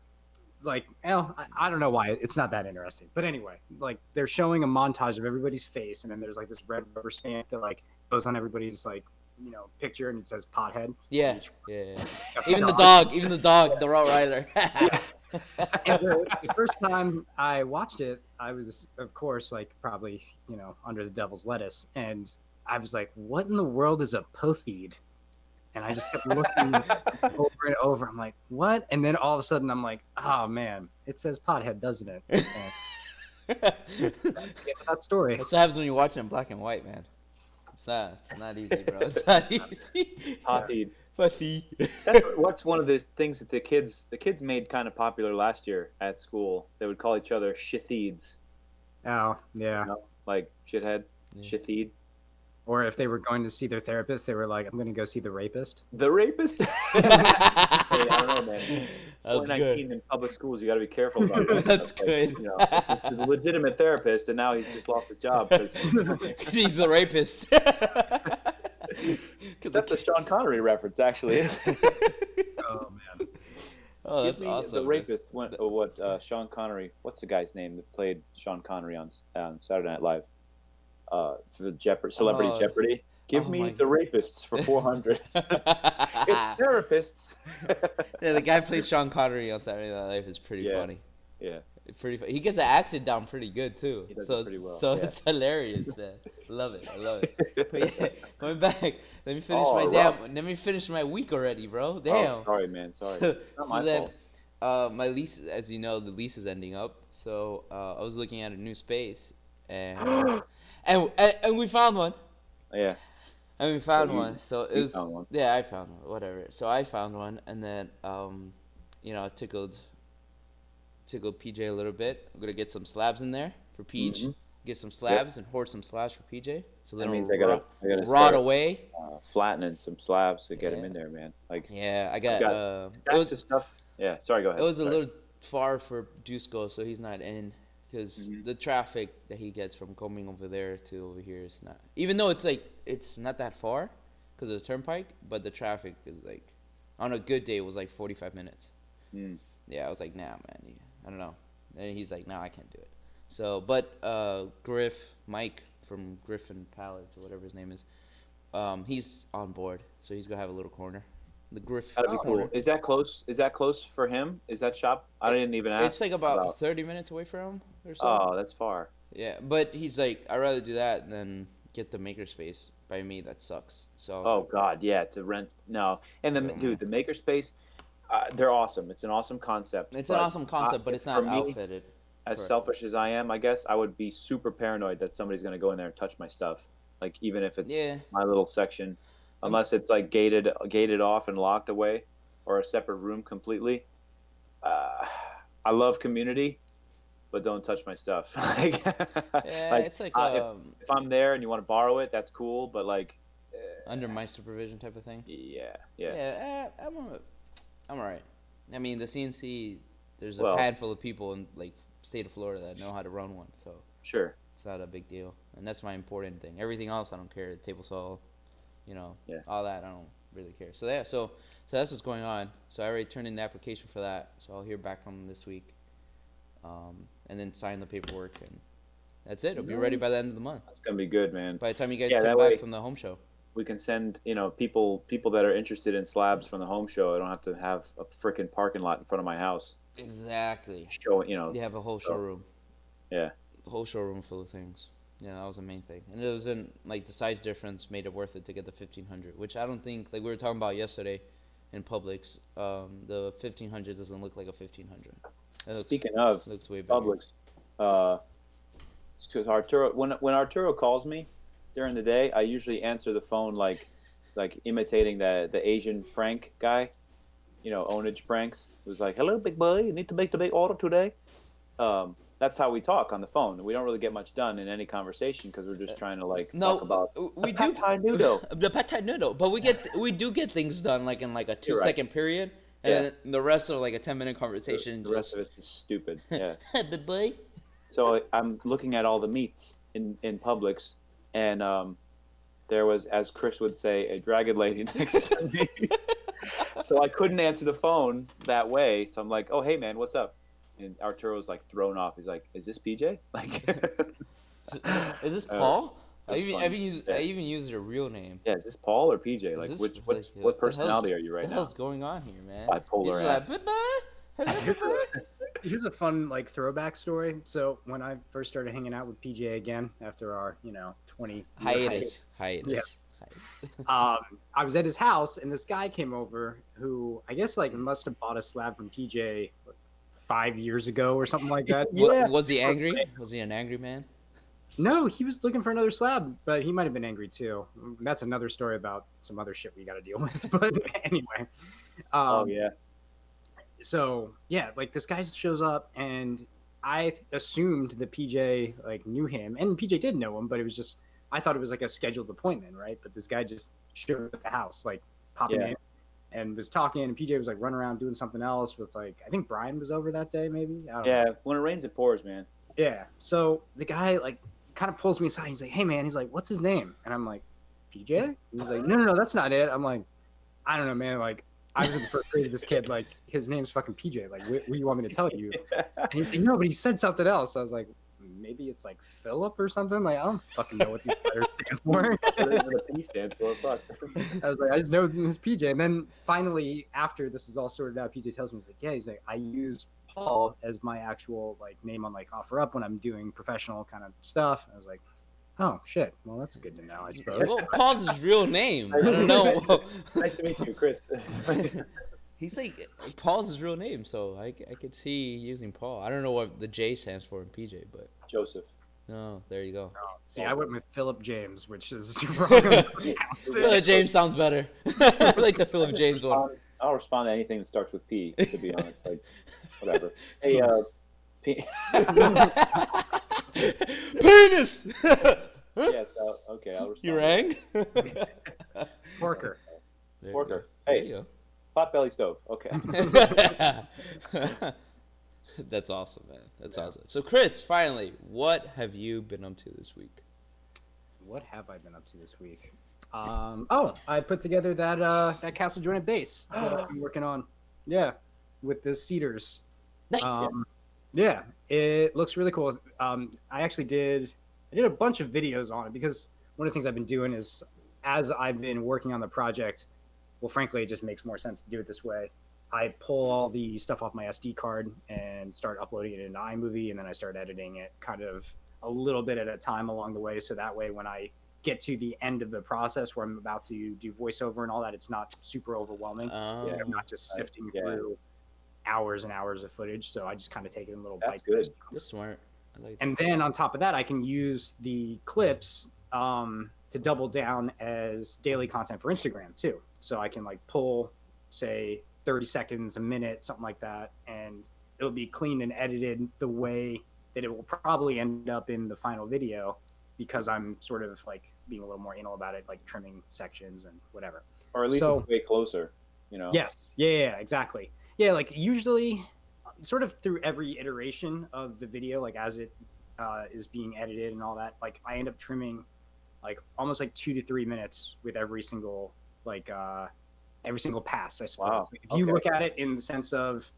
like, I don't know why it's not that interesting, but anyway, like they're showing a montage of everybody's face, and then there's like this red rubber stamp that like goes on everybody's like picture, and it says pothead. Yeah, Each- yeah. except Even the dog. dog, the Rottweiler. And the first time I watched it, I was, of course, like probably, under the devil's lettuce. And I was like, what in the world is a pothede? And I just kept looking over and over. I'm like, what? And then all of a sudden I'm like, oh man, it says pothead, doesn't it? And that's the end of that story. That's what happens when you watch it in black and white, man. It's not easy, bro. It's not easy. Potheed. Puffy. What's one of the things that the kids made kind of popular last year at school? They would call each other shitheeds. Oh, yeah. Like shithead, Yeah. shitheid. Or if they were going to see their therapist, they were like, I'm going to go see the rapist. The rapist? Hey, I don't know, man. That's 2019 good. in public schools, you got to be careful about that. That's Like, good. It's a legitimate therapist, and now he's just lost his job because He's the rapist. that's the Sean Connery reference, actually. Oh, man. Oh, Give that's me awesome. the man. rapist. What Sean Connery? What's the guy's name that played Sean Connery on Saturday Night Live? For the Celebrity Oh. Jeopardy. Give Oh me my the rapists for 400. It's therapists. Yeah, the guy plays Sean Connery on Saturday Night Live is pretty Yeah. funny. Yeah. Pretty funny. He gets the accent down pretty good too. He does so it pretty well, so yeah. it's hilarious, man. Love it. I love it. But yeah, going back. Let me finish Oh, my Rob. Let me finish my week already, bro. Oh, Damn. sorry, man. Sorry. So, Not so my then, fault. my lease, as you know, the lease is ending up. So I was looking at a new space, and and we found one. Yeah. And we found you- one. So it you was found one. yeah, I found one. Whatever. So I found one, and then tickled PJ a little bit. I'm gonna get some slabs in there for Peach. Mhm. Get some slabs and hoard some slabs for PJ. So That then means it'll I gotta rot start away. flattening some slabs to get him Yeah. in there, man. Like Yeah, I got. got It stacks was of stuff. Yeah. Sorry. Go ahead. it was a Sorry. little far for Dusko, so he's not in because Mhm. the traffic that he gets from coming over there to over here is not. Even though it's not that far because of the turnpike, but the traffic is like on a good day it was like 45 minutes. Mm. Yeah, I was like, nah, man, I don't know. And he's like, nah, I can't do it. So, but Mike from Griffin Pallets or whatever his name is, he's on board, so he's gonna have a little corner. The Griff That'd be corner. cool. Is that close? Is that close for him? Is that shop? I didn't even ask. It's like about 30 minutes away from him or so. Oh, that's far. Yeah, but he's like, I'd rather do that than get the makerspace by me. That sucks. So. Oh God, yeah. To rent, no. And the Yeah. dude, the makerspace, they're awesome. It's an awesome concept. It's an awesome concept, but it's not for me, outfitted. As Correct. selfish as I am, I guess I would be super paranoid that somebody's gonna go in there and touch my stuff. Like even if it's Yeah. my little section, unless it's like gated off and locked away, or a separate room completely. I love community, but don't touch my stuff. Yeah, it's like if I'm there and you want to borrow it, that's cool. But like, under my supervision type of thing. yeah. Yeah, I'm alright. I mean, the CNC, there's a Well- handful of people in like state of Florida that know how to run one, so Sure. it's not a big deal. And that's my important thing. Everything else, I don't care. Table saw, Yeah. all that, I don't really care. So yeah, so that's what's going on. So I already turned in the application for that. So I'll hear back from them this week, and then sign the paperwork, and that's it. It'll be ready by the end of the month. That's gonna be good, man. By the time you guys Yeah, come that back way- from the home show. We can send people that are interested in slabs from the home show. I don't have to have a freaking parking lot in front of my house. Exactly. Show You have a whole So, showroom. yeah. The whole showroom full of things. Yeah, that was the main thing. And it was in like the size difference made it worth it to get the 1500, which I don't think like we were talking about yesterday in Publix. The 1500 doesn't look like a 1500. Speaking of looks way better. Publix, it's 'cause Arturo when Arturo calls me during the day, I usually answer the phone like imitating the Asian prank guy, ownage pranks. It was like, "Hello, big boy, you need to make the big order today." That's how we talk on the phone. We don't really get much done in any conversation because we're just trying to No, talk about we the do pad thai noodle. the pad thai noodle, but we do get things done like in like a 2-second period, and Yeah. then the rest of like a 10-minute conversation. The rest of it's just stupid. Yeah. Big boy. So I'm looking at all the meats in Publix, and there was, as Chris would say, a dragon lady next to me. So I couldn't answer the phone that way. So I'm like, "Oh, hey man, what's up?" and Arturo's like thrown off. He's like, "Is this PJ?" Like, Is this Paul? I that's even, funny. I even use I even use your real name. yeah, is this Paul or PJ? Is Like, this, what the hell's- personality are you right the now? hell's going on here, man? Bipolar You're ass. like, "Bye-bye." Here's a fun like throwback story. So when I first started hanging out with PJ again after our 20 hiatus. I was at his house and this guy came over who I guess like must have bought a slab from PJ 5 years ago or something like that. Yeah. Was he angry? Was he an angry man? No, he was looking for another slab, but he might have been angry too. That's another story about some other shit we got to deal with. But anyway, Oh yeah. so yeah, like this guy shows up and I assumed that PJ like knew him, and PJ did know him, but it was just I thought it was like a scheduled appointment, right? But this guy just showed up at the house, like popping Yeah. in and was talking, and PJ was like running around doing something else with like I think Brian was over that day, maybe. I don't know. Yeah. When it rains, it pours, man. Yeah. So the guy like kind of pulls me aside. He's like, "Hey man," he's like, "What's his name?" And I'm like, "PJ." He's like, "No, that's not it." I'm like, "I don't know, man. Like, I was in the first grade with this kid. Like, his name's fucking PJ. Like, what do you want me to tell you?" And he's like, "No, but he said something else." I was like, "Maybe it's like Philip or something." Like, I don't fucking know what these letters stand for. What the P stands for? Fuck. I was like, I just know it's PJ. And then finally, after this is all sorted out, PJ tells me, he's like, "Yeah," he's like, "I use Paul as my actual like name on like OfferUp when I'm doing professional kind of stuff." I was like, "Oh shit, well that's good to know, I suppose." Well, Paul's his real name. I don't know. Nice to meet you, Chris. He's like Paul's his real name, so I could see using Paul. I don't know what the J stands for in PJ, but Joseph. no, there you go. See, I went with Philip James, which is wrong. Philip James sounds better. I like the Philip James one. I'll respond to anything that starts with P. To be honest, like whatever. Hey, P. Penis. Yes. Okay. I'll respond. You rang. Porker. Porker. There Hey. you Potbelly stove. Okay. go. That's awesome, man. That's awesome. So, Chris, finally, what have you been up to this week? What have I been up to this week? I put together that castle jointed base that I've been working on. Yeah, with the cedars. Nice. Yeah, it looks really cool. I did a bunch of videos on it because one of the things I've been doing is as I've been working on the project, well, frankly, it just makes more sense to do it this way. I pull all the stuff off my SD card and start uploading it into iMovie, and then I start editing it kind of a little bit at a time along the way. So that way, when I get to the end of the process where I'm about to do voiceover and all that, it's not super overwhelming. Oh, I'm not just sifting Yeah. through hours and hours of footage. So I just kind of take it in little That's bites. good. that's smart. I like that. And then on top of that, I can use the clips to double down as daily content for Instagram too. So I can like pull, say, 30 seconds, a minute, something like that, and it'll be cleaned and edited the way that it will probably end up in the final video because I'm sort of like being a little more anal about it, like trimming sections and whatever. Or at least So- it's way closer. You know. Yes. Yeah, exactly. Yeah, like usually sort of through every iteration of the video, like as it is being edited and all that, like I end up trimming like almost like 2 to 3 minutes with every single pass, I suppose. Wow. If you Okay. look at it in the sense of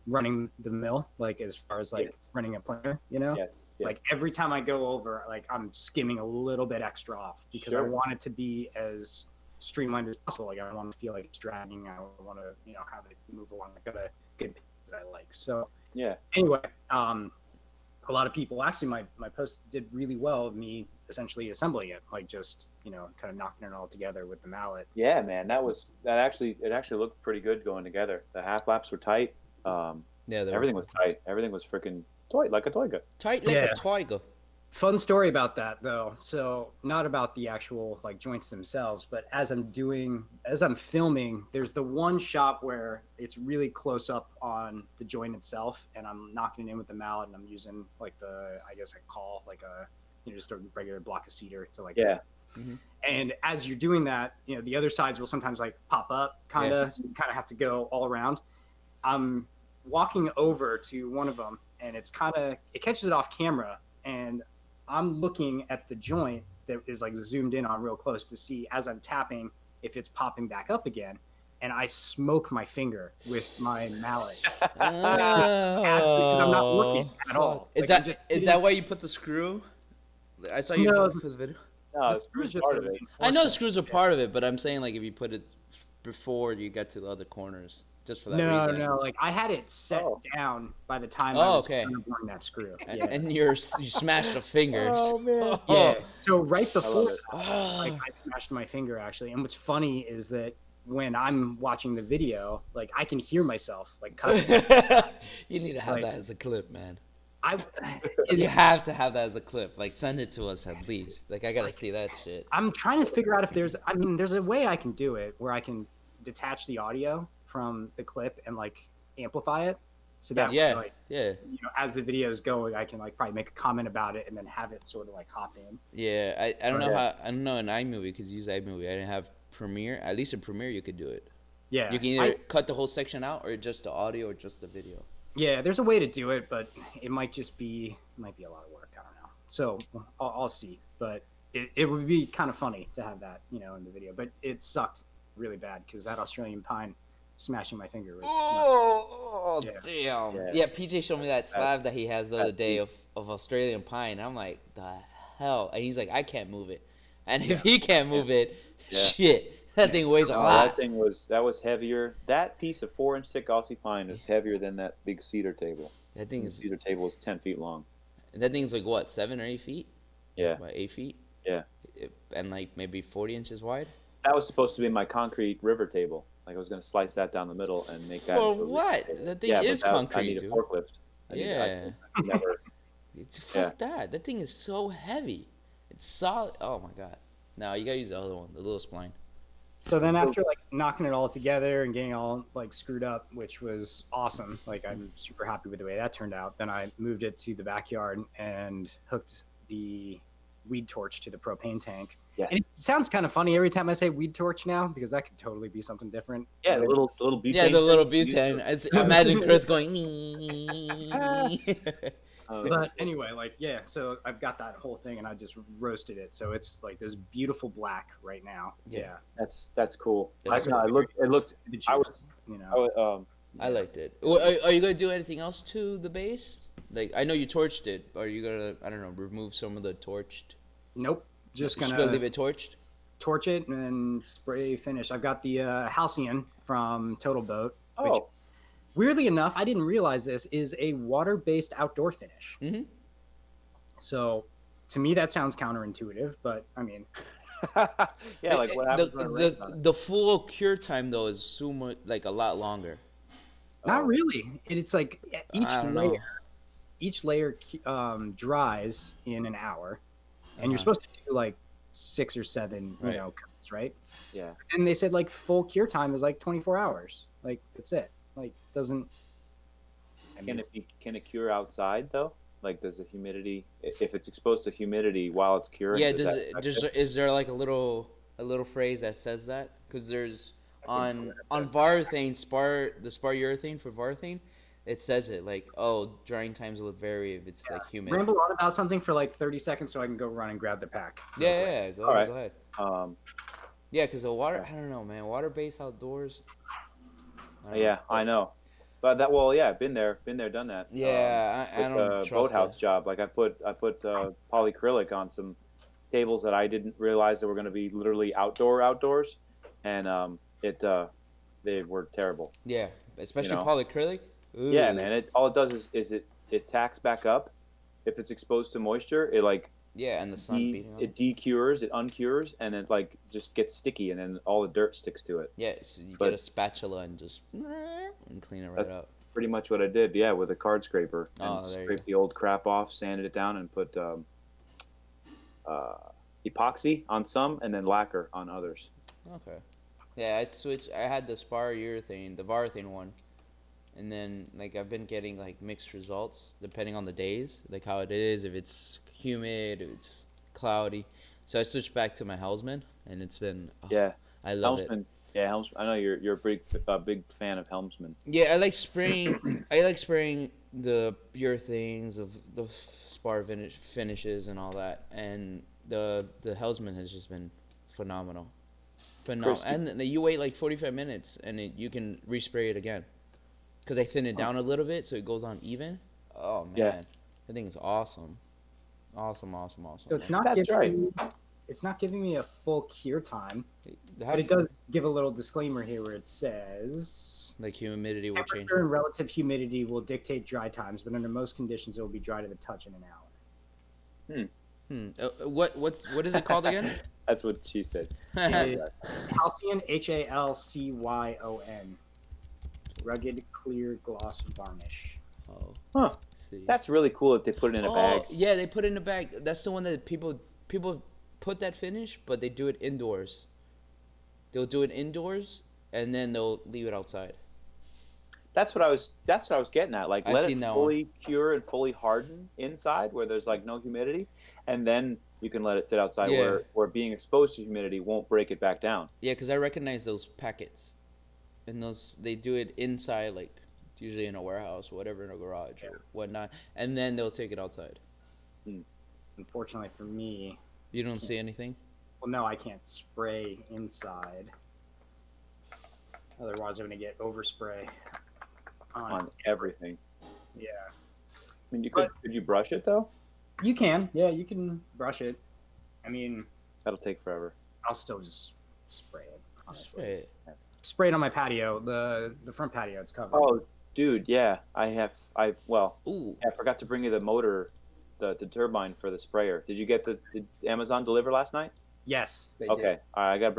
running the mill, like as far as like Yes. running a planner, you know? Yes. Like every time I go over, like I'm skimming a little bit extra off because I Sure. want it to be as streamlined as possible. Like I don't want to feel like it's dragging. I want to, have it move along. I got a good pace that I like. So Yeah. anyway, a lot of people actually, my post did really well of me essentially assembling it, like just kind of knocking it all together with the mallet. Yeah, man. It actually looked pretty good going together. The half laps were tight. Yeah, they're Everything was tight. Everything was freaking tight, like a toy gun. tight like Yeah. a tiger. Fun story about that though. So not about the actual like joints themselves, but as I'm filming, there's the one shot where it's really close up on the joint itself, and I'm knocking it in with the mallet, and I'm using like just a regular block of cedar to like. Yeah. And as you're doing that, the other sides will sometimes like pop up, kind of. So you kind of have to go all around. I'm walking over to one of them, and it catches it off camera, and I'm looking at the joint that is like zoomed in on real close to see as I'm tapping if it's popping back up again. and I smoke my finger with my mallet. Actually, because I'm not looking Oh, at fuck. all. Is Like, I'm that just is sitting- that why you put the screw? I saw you No, put the video. No, the the screw is screw's just part a of it. I know reinforcement. screws are part of it, but I'm saying like if you put it before you get to the other corners, just for that No, reason. no, like I had it set Oh. down by the time Oh, I was okay. unscrewing that screw. And, Yeah. and you smashed a finger. Oh, man. Yeah. So right I love before it. like I smashed my finger actually. And what's funny is that when I'm watching the video, like I can hear myself like cussing. You need to have Like- that as a clip, man. I You have to have that as a clip. Like, send it to us at least. Like, I gotta see that shit. I'm trying to figure out if there's a way I can do it where I can detach the audio from the clip and like amplify it. So that's Yeah, like, yeah, as the video is going, I can like probably make a comment about it and then have it sort of like hop in. yeah. I don't know Yeah. how. I don't know in iMovie because you use iMovie. I didn't have Premiere. At least in Premiere, you could do it. Yeah. You can either cut the whole section out or just the audio or just the video. Yeah, there's a way to do it, but it might be a lot of work. I don't know. So I'll see. But it would be kind of funny to have that, in the video. But it sucked really bad because that Australian pine smashing my finger was. Oh, Yeah. damn. Yeah. Yeah, PJ showed me that slab that he has the other day of Australian pine. I'm like, the hell? And he's like, I can't move it. And if he can't move it, Yeah. shit, that thing weighs a No, lot. that thing was heavier. That piece of 4-inch thick Aussie pine is heavier than that big cedar table. That thing The is cedar table is 10 feet long. that thing's like what, 7 or 8 feet? Yeah. About 8 feet? Yeah. And like maybe 40 inches wide. That was supposed to be my concrete river table. Like I was going to slice that down the middle and make that. For into a river what? table. That thing Yeah, but is I concrete, need dude. a forklift. I Yeah. could never. Fuck that. That thing is so heavy. It's solid. Oh my god. No, you gotta use the other one, the little spline. So then after like knocking it all together and getting all like screwed up, which was awesome, like I'm super happy with the way that turned out, then I moved it to the backyard and hooked the weed torch to the propane tank. Yes. And it sounds kind of funny every time I say weed torch now because that could totally be something different. Yeah, the little butane. Yeah, the little tank. butane. I imagine Chris going. But anyway, like yeah, so I've got that whole thing and I just roasted it, so it's like this beautiful black right now. Yeah. That's cool. Yeah, I, that's no, it looked. The I was- juice, I liked it. Are you gonna do anything else to the base? Like I know you torched it. Are you gonna remove some of the torched? Nope, just gonna gonna leave it torched. torch it and spray finish. I've got the Halcyon from Total Boat, which Oh, weirdly enough, I didn't realize this is a water-based outdoor finish. Mhm. So to me, that sounds counterintuitive, but I mean, yeah. Like what happens when it rains on it? The full cure time though is so much like a lot longer. not Oh. really. It's like I don't know. each layer dries in an hour, and you're Uh-huh. supposed to do like 6 or 7, Right. coats, right? Yeah. And they said like full cure time is like 24 hours. Like that's it. Like doesn't. I mean, Can it cure outside though? Like, does the humidity, if it's exposed to humidity while it's curing? Yeah, does does that it, affect does it? there, is there like a little phrase that says that? Because there's on Varthane the spar urethane for Varthane, it says it like, oh, drying times will vary if it's like humid. ramble on about something for like 30 seconds so I can go run and grab the pack. real Yeah, quick. yeah, go All ahead, right. go ahead. Um, Yeah, because the water, I don't know, man, water-based outdoors. I don't yeah, know. I know. But that, well, yeah, been there, done that. Yeah, I With don't the trust boathouse it. job. Like I put polyacrylic on some tables that I didn't realize that were going to be literally outdoors, and they were terrible. Yeah, especially know? polyacrylic. Yeah, Ooh. man. All it does is it tacks back up. If it's exposed to moisture, it like Yeah, and the sun beating on it it. decures, it uncures, and it like just gets sticky, and then all the dirt sticks to it. Yeah, so you but- get a spatula and just and clean it right That's- up. Pretty much what I did, yeah, with a card scraper, and Oh, there you scraped the old crap off, sanded it down, and put epoxy on some, and then lacquer on others. Okay. Yeah, I'd switch. I had the spar urethane, the Varthane one, and then like I've been getting like mixed results depending on the days, like how it is, if it's humid, if it's cloudy. So I switched back to my Hellsman, and it's been Yeah, I love it. Helmsman. Yeah, Helmsman. I know you're a big fan of Helmsman. Yeah, I like spraying. I like spraying the urethanes of the spar finishes and all that, and the Hellsman has just been phenomenal. phenomenal. Crispy. And then you wait like 45 minutes, and you can respray it again. Because I thin it down a little bit, so it goes on even. Oh man, Yeah. I think it's awesome. Awesome. So it's not That's giving it's not giving me a full cure time, but it does give a little disclaimer here where it says like humidity will change. temperature and relative humidity will dictate dry times, but under most conditions it will be dry to the touch in an hour. What is it called again? That's what she said. Halcyon, Halcyon, rugged clear gloss varnish. Oh, Huh. see. That's really cool that they put it in a bag. Yeah, they put it in a bag. That's the one that people put that finish, but they do it indoors. They'll do it indoors, and then they'll leave it outside. That's what I was getting at. Like, I've let seen it that fully cure and fully harden inside, where there's like no humidity, and then you can let it sit outside, Yeah. where being exposed to humidity won't break it back down. Yeah, because I recognize those packets, and they do it inside, like usually in a warehouse, whatever, in a garage or whatnot, and then they'll take it outside. Unfortunately for me, You don't see anything. well, no, I can't spray inside. Otherwise, I'm gonna get overspray On everything. Yeah, I mean, could you brush it though? you can. Yeah, you can brush it. I mean, That'll take forever. I'll still just spray it. Honestly, Spray it. it on my patio. The front patio, it's covered. Oh, dude, yeah, well, Ooh, I forgot to bring you the motor, the turbine for the sprayer. Did you get did Amazon deliver last night? Yes, they Okay, did. all right, I got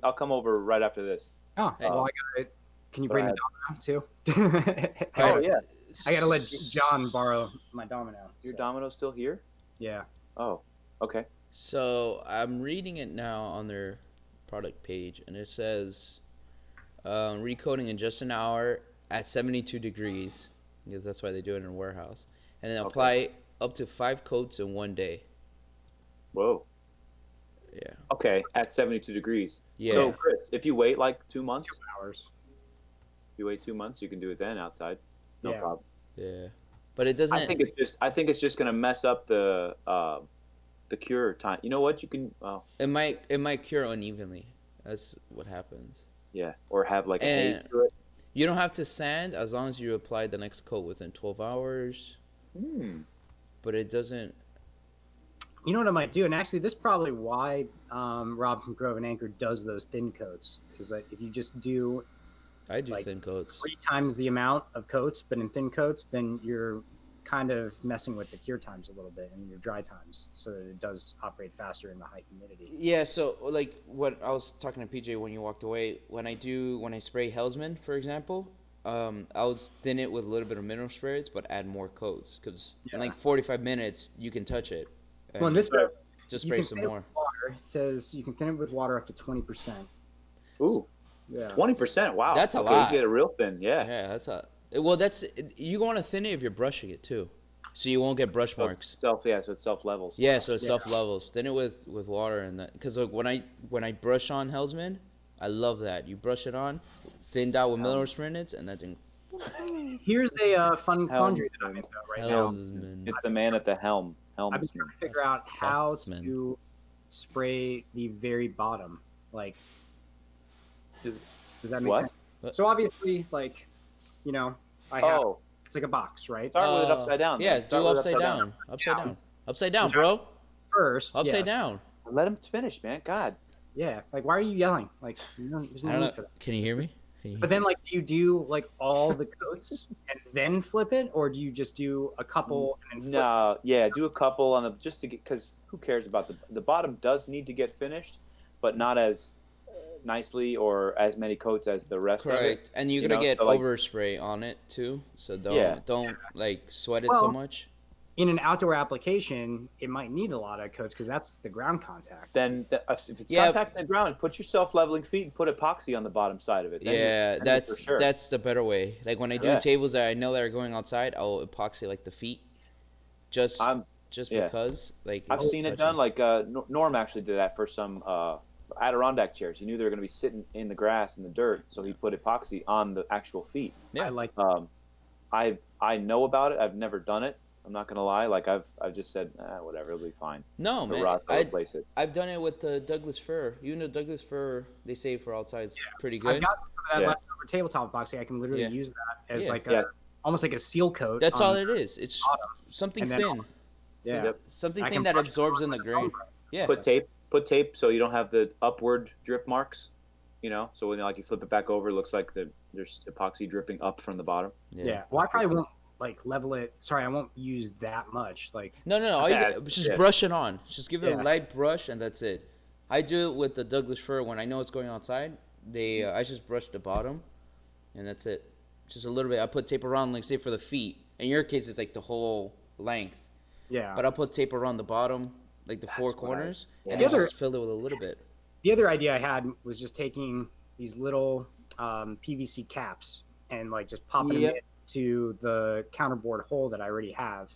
I'll come over right after this. Oh, Hey. well, I got it. Can you Go bring ahead. the domino too? Oh yeah, I gotta let John borrow my domino. your so, domino's still here? Yeah. Oh, okay. So I'm reading it now on their product page, and it says recoating in just an hour at 72 degrees, because that's why they do it in a warehouse, and then apply up to 5 coats in 1 day. Whoa. Yeah. Okay, at 72 degrees. Yeah. So, Chris, if you wait like 2 months, 2 hours. you wait 2 months, you can do it then outside. No Yeah. problem. Yeah. But it doesn't. I think it's just gonna mess up the cure time. You know what? You can It might cure unevenly. That's what happens. yeah, or have like a And- haze to it. You don't have to sand as long as you apply the next coat within 12 hours. But it doesn't. You know what I might do, and actually, this is probably why Rob from Grove and Anchor does those thin coats. Is that if you just do I do Like- thin coats. 3 times the amount of coats, but in thin coats, then you're kind of messing with the cure times a little bit and your dry times, so that it does operate faster in the high humidity. Yeah, so like what I was talking to PJ when you walked away, when I spray Hellsman, for example, I'll thin it with a little bit of mineral spirits, but add more coats because in like 45 minutes you can touch it. Well, and this Right. just you spray can some thin it more. with water. It says you can thin it with water up to 20%. Ooh, Yeah. 20%. Wow, That's a okay, lot. You get it real thin. Yeah. Yeah, that's you want to thin it if you're brushing it too, so you won't get brush So marks. so it self levels. Yeah, so it Yeah. self levels. Thin it with water and that, because like when I brush on Hellsman, I love that. You brush it on, thinned out with mineral spirits, and that thing. Here's a fun quandary that I'm in though right now. Hellsman. It's the man at the helm. I've been trying to figure out how Helmsman. to spray the very bottom. Like, does that make What? sense? So obviously, like, you know, I have Oh, it's like a box, right? start with it upside down. Yeah, then. Start do with it upside down. Upside Down. down. Upside down, bro. First, Upside yes. down. Let him finish, man. God. Yeah. Like, why are you yelling? Like, there's I no don't need know. for that. Can you hear me? Can you But then, like, do you do like all the coats and then flip it, or do you just do a couple and then flip? No, yeah, do a couple on the just to get, because who cares about the bottom does need to get finished, but not as nicely or as many coats as the rest of it. Correct. And you're You gonna know, get so, like- overspray on it too. So don't Yeah. like sweat it so Well, much. In an outdoor application, it might need a lot of coats because that's the ground contact. Then if it's Yeah. contact in the ground, put your self-leveling feet and put epoxy on the bottom side of it. Then Yeah, then that's for sure. that's the better way. Like when I do Yeah. tables that I know that are going outside, I'll epoxy like the feet, just yeah. because like I've it's seen it touchy. done. Like Norm actually did that for some Adirondack chairs. He knew they were going to be sitting in the grass in the dirt, so he put epoxy on the actual feet. Yeah. I like I know about it. I've never done it. I'm not gonna lie. Like I've just said, whatever, it'll be fine. No, The man. rods will replace it. I've done it with the Douglas fir. Even the Douglas fir, they say for outside, it's pretty I've good. got some of that Yeah. leftover tabletop epoxy. I can literally Yeah. use that as Yeah. like Yes. almost like a seal coat. That's on all the it is. It's bottom. something And then thin. Yeah. Yep. Something I thin can that brush it absorbs on in the with a grain. foam brush. Yeah. Put tape so you don't have the upward drip marks. You know, so when like you flip it back over, it looks like there's epoxy dripping up from the bottom. Yeah. Well, I probably won't like level it. Sorry, I won't use that much. Like No. All Yeah, just yeah. brush it on. Just give it Yeah. a light brush, and that's it. I do it with the Douglas fir when I know it's going outside. I just brush the bottom, and that's it. Just a little bit. I put tape around, like say for the feet. In your case, it's like the whole length. yeah. But I'll put tape around the bottom, like the four That's what I- corners, yeah. and The then other- just fill it with a little bit. The other idea I had was just taking these little PVC caps and like just popping Yep. them into the counterboard hole that I already have,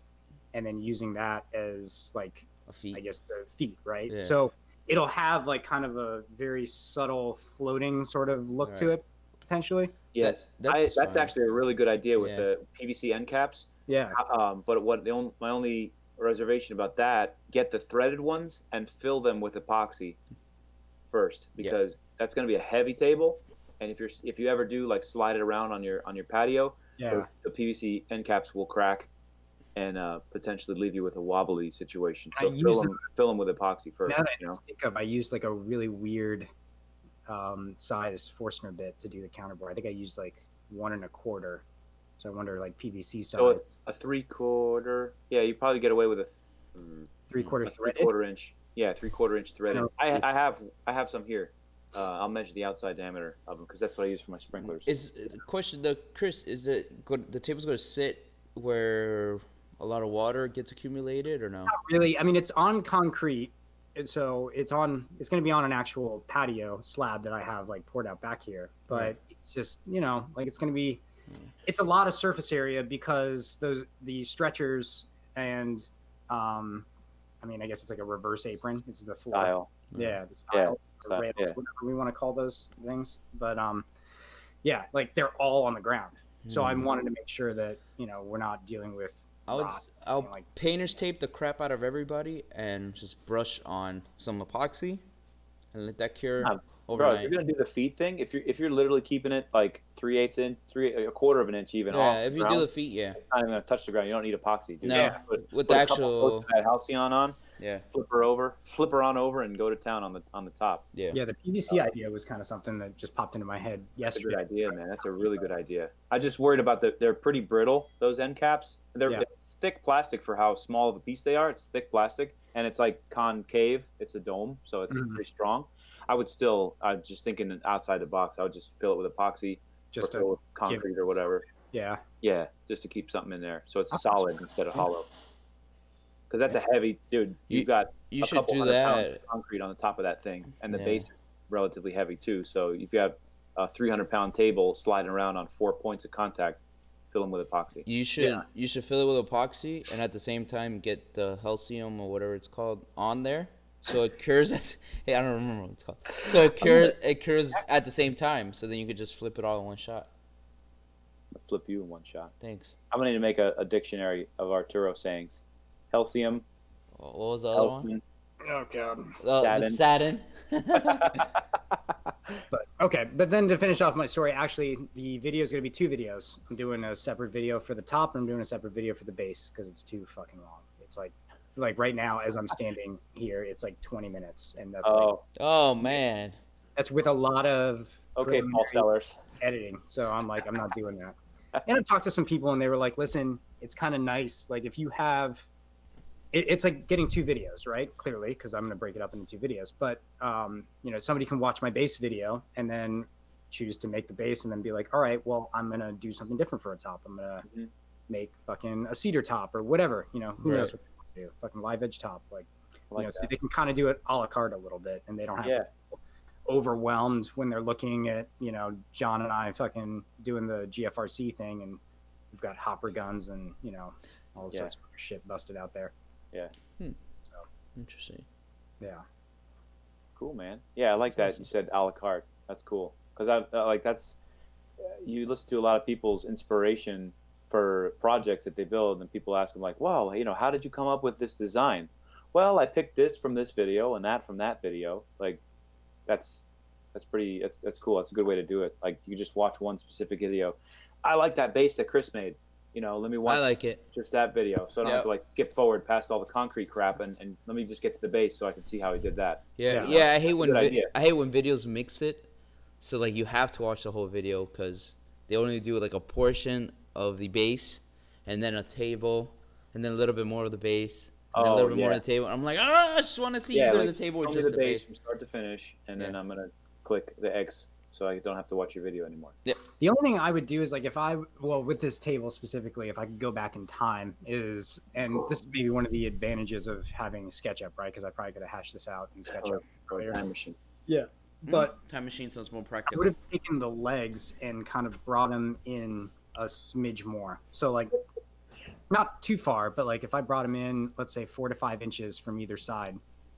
and then using that as like A feet. I guess the feet, right? Yeah. So it'll have like kind of a very subtle floating sort of look to Right. it potentially. Yes, That's that's fine. actually a really good idea with Yeah. the PVC end caps. Yeah. But my only reservation about that, get the threaded ones and fill them with epoxy first, because that's going to be a heavy table, and if you ever do like slide it around on your patio, Yeah. the PVC end caps will crack and potentially leave you with a wobbly situation. I So use fill them with epoxy first. Now that You know? I think of, I used like a really weird size Forstner bit to do the counterboard. I think I used like 1 1/4. So I wonder like PVC size. So it's a 3/4. Yeah, you probably get away with a 3/4 a threaded. 3/4 inch. Yeah, 3/4 inch threaded. No. I have some here. I'll measure the outside diameter of them because that's what I use for my sprinklers. Is question the Chris? Is it good? The table's going to sit where a lot of water gets accumulated, or no? Not really. I mean, it's on concrete, and so it's going to be on an actual patio slab that I have like poured out back here. But it's just like it's going to be, it's a lot of surface area because the stretchers and I mean, I guess it's like a reverse apron. It's the floor. Style. Yeah, the style, style, rails, yeah. whatever we want to call those things. But yeah, like they're all on the ground. So I wanted to make sure that we're not dealing with rot. I'll like- painter's tape the crap out of everybody and just brush on some epoxy and let that cure Bro, if overnight. you're gonna do the feet thing, if you're literally keeping it like 3/8 inch, 1/4 of an inch even off, Yeah, if the you ground, do the feet, yeah, it's not even gonna touch the ground. You don't need epoxy, dude. No, Yeah, with put the a couple actual, coats of that halcyon on, yeah, flip her on over, and go to town on the top. yeah. Yeah, the PVC idea was kind of something that just popped into my head That's a good yesterday. idea, man. That's a really good idea. I just worried about they're pretty brittle, those end caps. They're Yeah. it's thick plastic for how small of a piece they are. It's thick plastic, and it's like concave. It's a dome, so it's Mhm. pretty strong. I'm just thinking outside the box. I would just fill it with epoxy, Just or fill it to with concrete or whatever. yeah, Yeah, just to keep something in there, so it's Okay. solid instead of hollow. Because that's a heavy, dude. You've got You a should couple do hundred pounds that. of concrete on the top of that thing, and the Yeah. base is relatively heavy too. So if you have a 300-pound table sliding around on 4 points of contact, fill them with epoxy. You should fill it with epoxy and at the same time get the Halcyon or whatever it's called on there, so it cures at. Hey, I don't remember what it's called. So it cures at the same time. So then you could just flip it all in one shot. I'll flip you in one shot. Thanks. I'm gonna need to make a dictionary of Arturo sayings. Halcyon, What was the other one? Helsman. oh god. The Satin. But okay, but then to finish off my story, actually, the video is going to be 2 videos. I'm doing a separate video for the top, and I'm doing a separate video for the base because it's too fucking long. It's like right now as I'm standing here, it's like 20 minutes, and that's like, Oh man. that's with a lot of Okay, Paul preliminary Sellers. editing. So I'm like, I'm not doing that. And I talked to some people, and they were like, listen, it's kind of nice. Like if you have, it's like getting 2 videos, right? Clearly, because I'm going to break it up into 2 videos. But somebody can watch my base video and then choose to make the base, and then be like, all right, well, I'm going to do something different for a top. I'm going to Mhm. make fucking a cedar top or whatever. Who Right. knows what they want to do? Fucking live edge top, like, I like so that. they can kind of do it a la carte a little bit, and they don't have Yeah. to feel overwhelmed when they're looking at John and I fucking doing the GFRC thing, and we've got hopper guns and all Yeah. sorts of shit busted out there. Interesting. Yeah, Cool, man. Yeah, I like that. You said a la carte. That's cool. Because you listen to a lot of people's inspiration for projects that they build, and people ask them like, "Wow, how did you come up with this design?" Well, I picked this from this video and that from that video. Like, that's that's cool. That's a good way to do it. Like, you just watch one specific video. I like that bass that Chris made. Let me watch I like it. just that video, so I don't have to like skip forward past all the concrete crap and let me just get to the bass so I can see how he did that. Yeah. I hate when Good idea. I hate when videos mix it, so like you have to watch the whole video because they only do like a portion of the bass, and then a table, and then a little bit more of the bass, and then a little bit more of the table. I'm like, I just want to see either like, the table or show me just the the bass bass. from start to finish, and then I'm gonna click the X so I don't have to watch your video anymore. The only thing I would do is like with this table specifically, if I could go back in time is, and this is maybe one of the advantages of having SketchUp, right? Because I probably could have hashed this out in SketchUp Or later. Time Machine. Yeah, but Time Machine sounds more I would practical. have taken the legs and kind of brought them in a smidge more. So like, not too far, but like if I brought them in, let's say 4 to 5 inches from either side,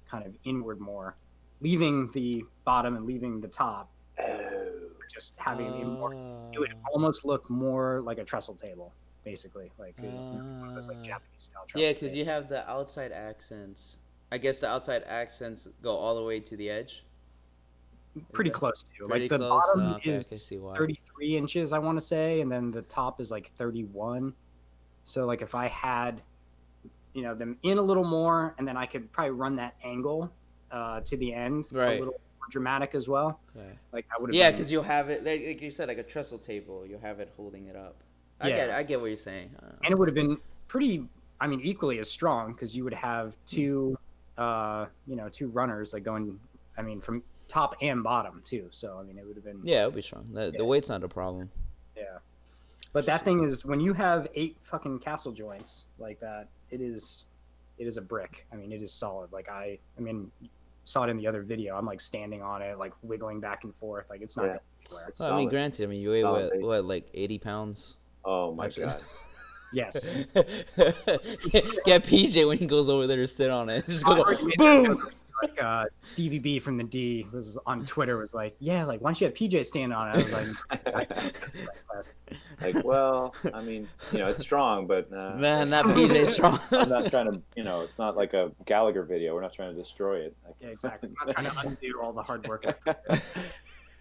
kind of inward more, leaving the bottom and leaving the top, just having it more. It would almost look more like a trestle table, basically, like one of those like Japanese style trestle. Yeah, because you have the outside accents. I guess the outside accents go all the way to the edge. pretty close to. Pretty Like the close? bottom Oh, okay, I can is see why. 33 inches, I want to say, and then the top is like 31. So like if I had, them in a little more, and then I could probably run that angle to the end a Right. little more dramatic as well. Okay. Like I would have. Yeah, because you'll have it like you said, like a trestle table. You'll have it holding it up. Yeah. I get what you're saying. And it would have been pretty. I mean, equally as strong because you would have two runners like going. I mean, from top and bottom too. So I mean, it would have been. Yeah, it'll be strong. The weight's not a problem. Yeah. But that thing is when you have 8 fucking castle joints like that, it is a brick. I mean, it is solid. Like I mean, saw it in the other video. I'm like standing on it, like wiggling back and forth. Like it's not going anywhere. It's Well, I mean, solid. granted, you weigh Solid what, base. like 80 pounds? Oh my Actually. god. Yes. Get PJ when he goes over there to sit on it. Just I go, already made boom. that joke. Like Stevie B from the D was on Twitter was like, yeah, like why don't you have PJ stand on it? I was like, Like, well, I mean, it's strong, but Man, that PJ strong. I'm not trying to, it's not like a Gallagher video. We're not trying to destroy it. Like, yeah, exactly. I'm not trying to undo all the hard work,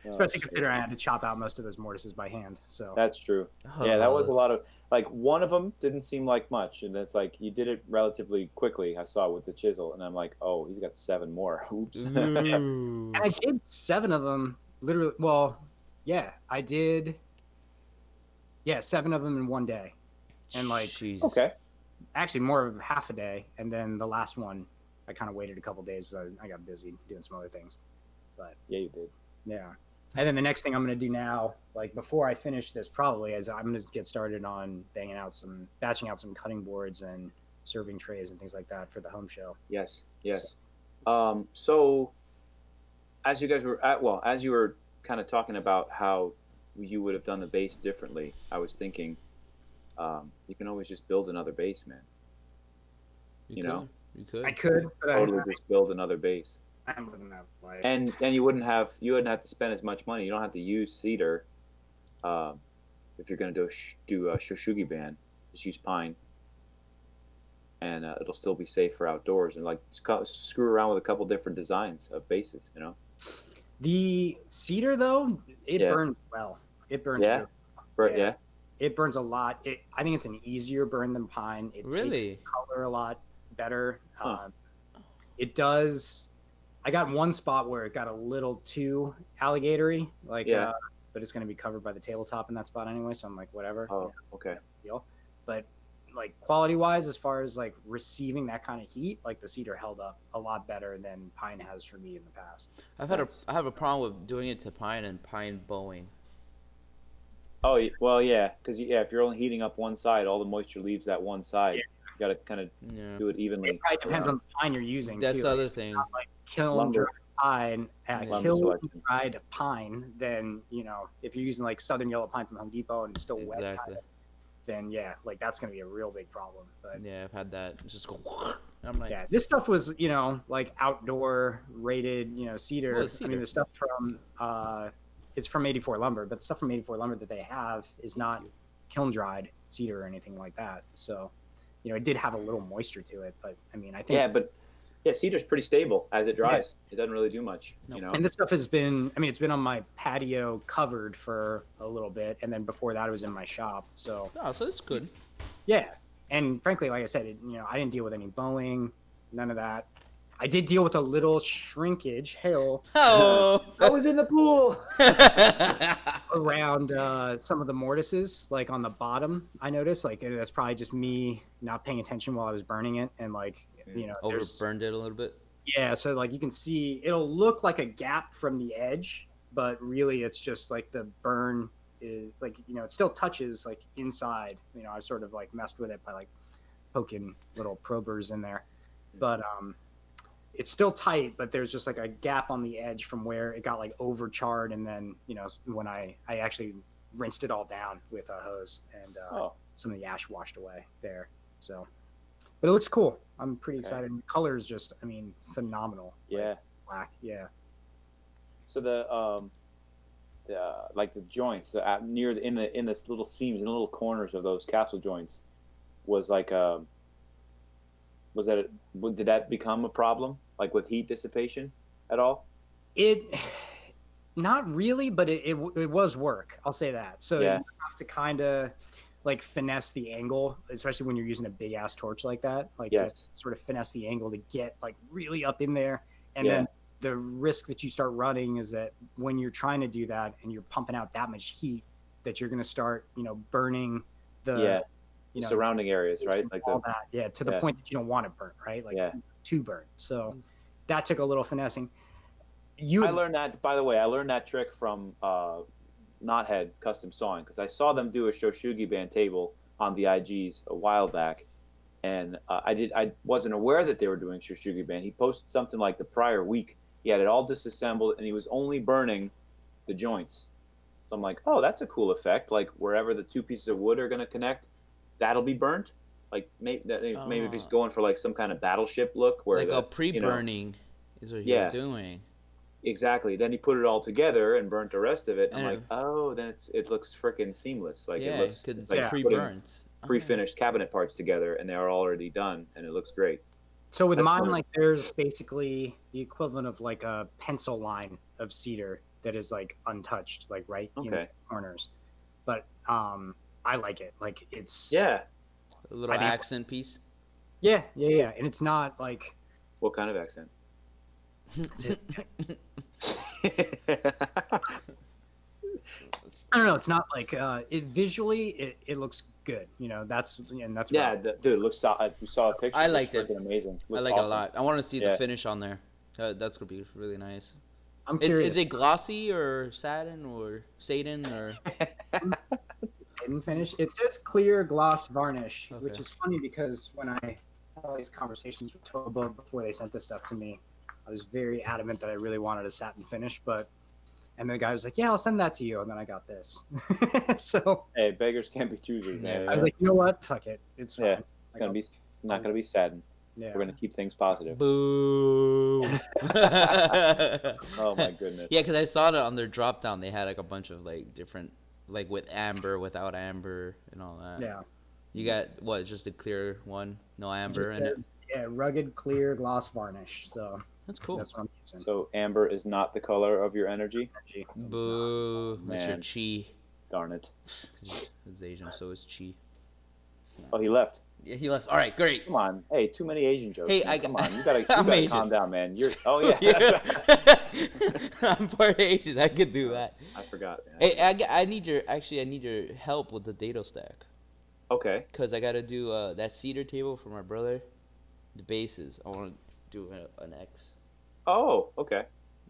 especially considering I had to chop out most of those mortises by hand. So That's true. Yeah, that was a lot of, like, one of them didn't seem like much, and it's like you did it relatively quickly. I saw it with the chisel, and I'm like, oh, he's got 7 more. Oops. and I did 7 of them literally. Well, yeah, I did. Yeah, 7 of them in one day, and like Jesus. Okay. actually more of half a day, and then the last one I kind of waited a couple days. So I got busy doing some other things, but Yeah, you did. yeah. And then the next thing I'm going to do now, like before I finish this, probably is I'm going to get started on batching out some cutting boards and serving trays and things like that for the home show. Yes, yes. So, as you guys were as you were kind of talking about how you would have done the base differently, I was thinking, you can always just build another base, man. You know? You could. I could, but Totally just build another base, I'm living that life. and you wouldn't have to spend as much money. You don't have to use cedar, if you're going to do a Shoshugi band. Just use pine, and it'll still be safe for outdoors. And like screw around with a couple different designs of bases. The cedar, though, it Yeah. burns well. It burns. Yeah? really But Yeah. yeah. It burns a lot. I think it's an easier burn than pine. It takes Really? the color a lot better. Huh. It does. I got one spot where it got a little too alligatory, like, Yeah. but it's going to be covered by the tabletop in that spot anyway. So I'm like, whatever. Oh, okay. Deal. But like quality wise, as far as like receiving that kind of heat, like the cedar held up a lot better than pine has for me in the past. Nice. I have a problem with doing it to pine and pine bowing. Oh, well, yeah, because if you're only heating up one side, all the moisture leaves that one side. You got to kind of Yeah. do it evenly. It probably depends around. on the pine you're using. That's too. the other thing. Like kiln Lumber. dried pine, Lumber kiln selection. dried pine, then if you're using like Southern Yellow Pine from Home Depot and it's still wet, Exactly. then yeah, like that's gonna be a real big problem. But Yeah, I've had that. It's just go. I'm like, yeah, this stuff was like outdoor rated cedar. Well, it's I mean cedar. the stuff from it's from 84 Lumber, but the stuff from 84 Lumber that they have is not kiln dried cedar or anything like that. So, it did have a little moisture to it, but I mean, I think cedar's pretty stable as it dries. It doesn't really do much, And this stuff has been, it's been on my patio covered for a little bit, and then before that, it was in my shop. So, so it's good. Yeah, and frankly, like I said, I didn't deal with any bowing, none of that. I did deal with a little shrinkage, hail. Oh, I was in the pool around some of the mortises, like on the bottom. I noticed, like that's probably just me not paying attention while I was burning it, and like overburned it a little bit. Yeah, so like you can see, it'll look like a gap from the edge, but really it's just like the burn is like it still touches like inside. I've sort of like messed with it by like poking little probers in there, but it's still tight, but there's just like a gap on the edge from where it got like overcharred, and then when I actually rinsed it all down with a hose, and some of the ash washed away there. So, but it looks cool. I'm pretty excited. The color is just, phenomenal. Yeah, like black. Yeah. So the like the joints near in this little seams, in the little corners of those castle joints, was like did that become a problem, like with heat dissipation at all? Not really, but it was work. I'll say that. So you have to kind of like finesse the angle, especially when you're using a big ass torch like that. Like sort of finesse the angle to get like really up in there. And then the risk that you start running is that when you're trying to do that and you're pumping out that much heat, that you're going to start, burning the surrounding areas, right? Like all that, to the point that you don't want to burn, right? Like to burn. So that took a little finessing. I learned that, by the way. I learned that trick from Knothead Custom Sawing, because I saw them do a Shoshugi band table on the IGs a while back, and I wasn't aware that they were doing Shoshugi band. He posted something like the prior week. He had it all disassembled, and he was only burning the joints. So I'm like, oh, that's a cool effect. Like wherever the two pieces of wood are going to connect, that'll be burnt. Like maybe if he's going for like some kind of battleship look, where like a pre-burning is what he's doing. Exactly. Then he put it all together and burnt the rest of it. I'm like, oh, then it looks freaking seamless. Like it looks like pre-burnt, pre-finished cabinet parts together, and they are already done, and it looks great. So with mine, like there's basically the equivalent of like a pencil line of cedar that is like untouched, like right in the corners. But I like it. Like it's a little accent piece. Yeah, and it's not like what kind of accent? I don't know. It's not like it visually. It looks good. That's dude. It looks solid. We saw a picture. I liked it. Amazing. I like it a lot. I want to see the finish on there. That's gonna be really nice. I'm curious. Is it glossy or satin or satin or satin finish? It says clear gloss varnish, which is funny because when I had all these conversations with Toba before they sent this stuff to me, I was very adamant that I really wanted a satin finish, and the guy was like, "Yeah, I'll send that to you," and then I got this. So hey, beggars can't be choosers, man. I was like, you know what? Fuck it, it's fine. Yeah, it's not gonna be satin. Yeah. We're gonna keep things positive. Boo! Oh my goodness. Yeah, because I saw it on their drop down. They had like a bunch of like different, like with amber, without amber, and all that. Yeah. You got what? Just a clear one, no amber in it. Yeah, rugged clear gloss varnish. So that's cool. That's what I'm using. So amber is not the color of your energy. Boo! That's your chi. Darn it. It's Asian, so it's chi. Oh, he left. Yeah, he left. All right, great. Come on, hey, too many Asian jokes. Hey, come on, you gotta calm down, man. Oh yeah. I'm part Asian. I could do that. I forgot. Man. Hey, I need your help with the dado stack. Okay. Because I gotta do that cedar table for my brother. The bases. I want to do an X. Oh, okay.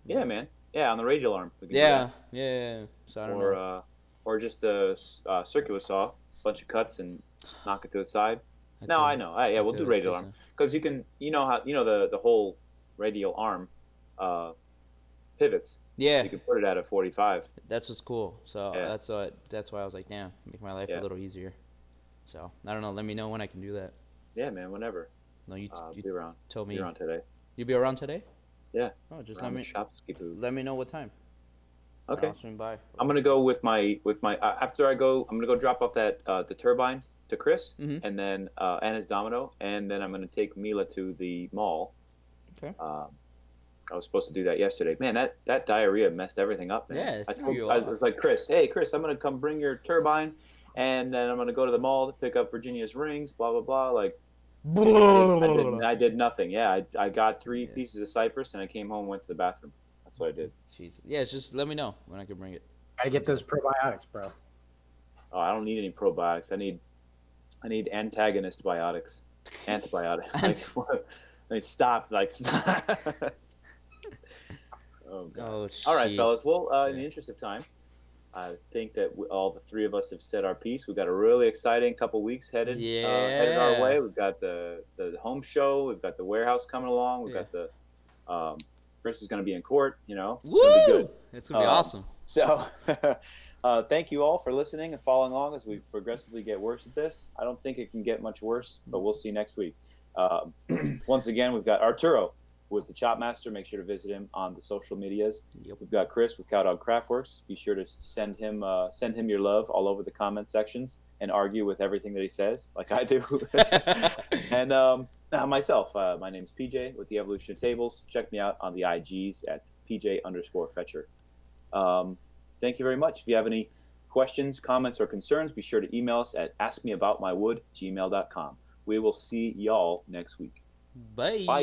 Yeah, man. Yeah, on the radial arm. Yeah. So I don't know. Or just the circular saw, bunch of cuts and knock it to the side. No, I know. We'll do radial arm because you can. You know how the whole radial arm pivots. Yeah. So you can put it at a 45. That's what's cool. So that's why I was like, damn, make my life a little easier. So I don't know. Let me know when I can do that. Yeah, man. Whenever. No, you be around. Told me you're around today. You be around today? Yeah. Oh, just let me know what time. Okay. I'll swing by. I'm gonna go with my after I go. I'm gonna go drop off that the turbine to Chris, Mhm. and then and his domino, and then I'm gonna take Mila to the mall. Okay. I was supposed to do that yesterday. Man, that diarrhea messed everything up, man. Yeah, it I threw told you I off. was like, Chris, hey Chris, I'm gonna come bring your turbine, and then I'm gonna go to the mall to pick up Virginia's rings. Blah blah blah. Like I did nothing. Yeah, I got three Yeah. pieces of cypress, and I came home, and went to the bathroom. That's what I did. Jeez. Yeah, just let me know when I can bring it. Gotta get those probiotics, bro. Oh, I don't need any probiotics. I need antagonist biotics, antibiotics. Like stop. Like stop. Oh god. Oh, All right, jeez. fellas. Well, in Yeah. the interest of time, I think that all the three of us have said our piece. We've got a really exciting couple weeks headed headed our way. Yeah. We've got the home show. We've got the warehouse coming along. We've Yeah. got the Chris is going to be in court. You know, it's Woo! going to be good. It's gonna be awesome. So, thank you all for listening and following along as we progressively get worse at this. I don't think it can get much worse, but we'll see next week. Once again, we've got Arturo, who is the Chop Master. Make sure to visit him on the social medias. Yep. We've got Chris with Cowdog Craftworks. Be sure to send him your love all over the comment sections and argue with everything that he says, like I do. And myself, my name is PJ with the Evolution of Tables. Check me out on the IGs at PJ_Fetcher. Thank you very much. If you have any questions, comments, or concerns, be sure to email us at askmeaboutmywood@gmail.com. We will see y'all next week. Bye. Bye.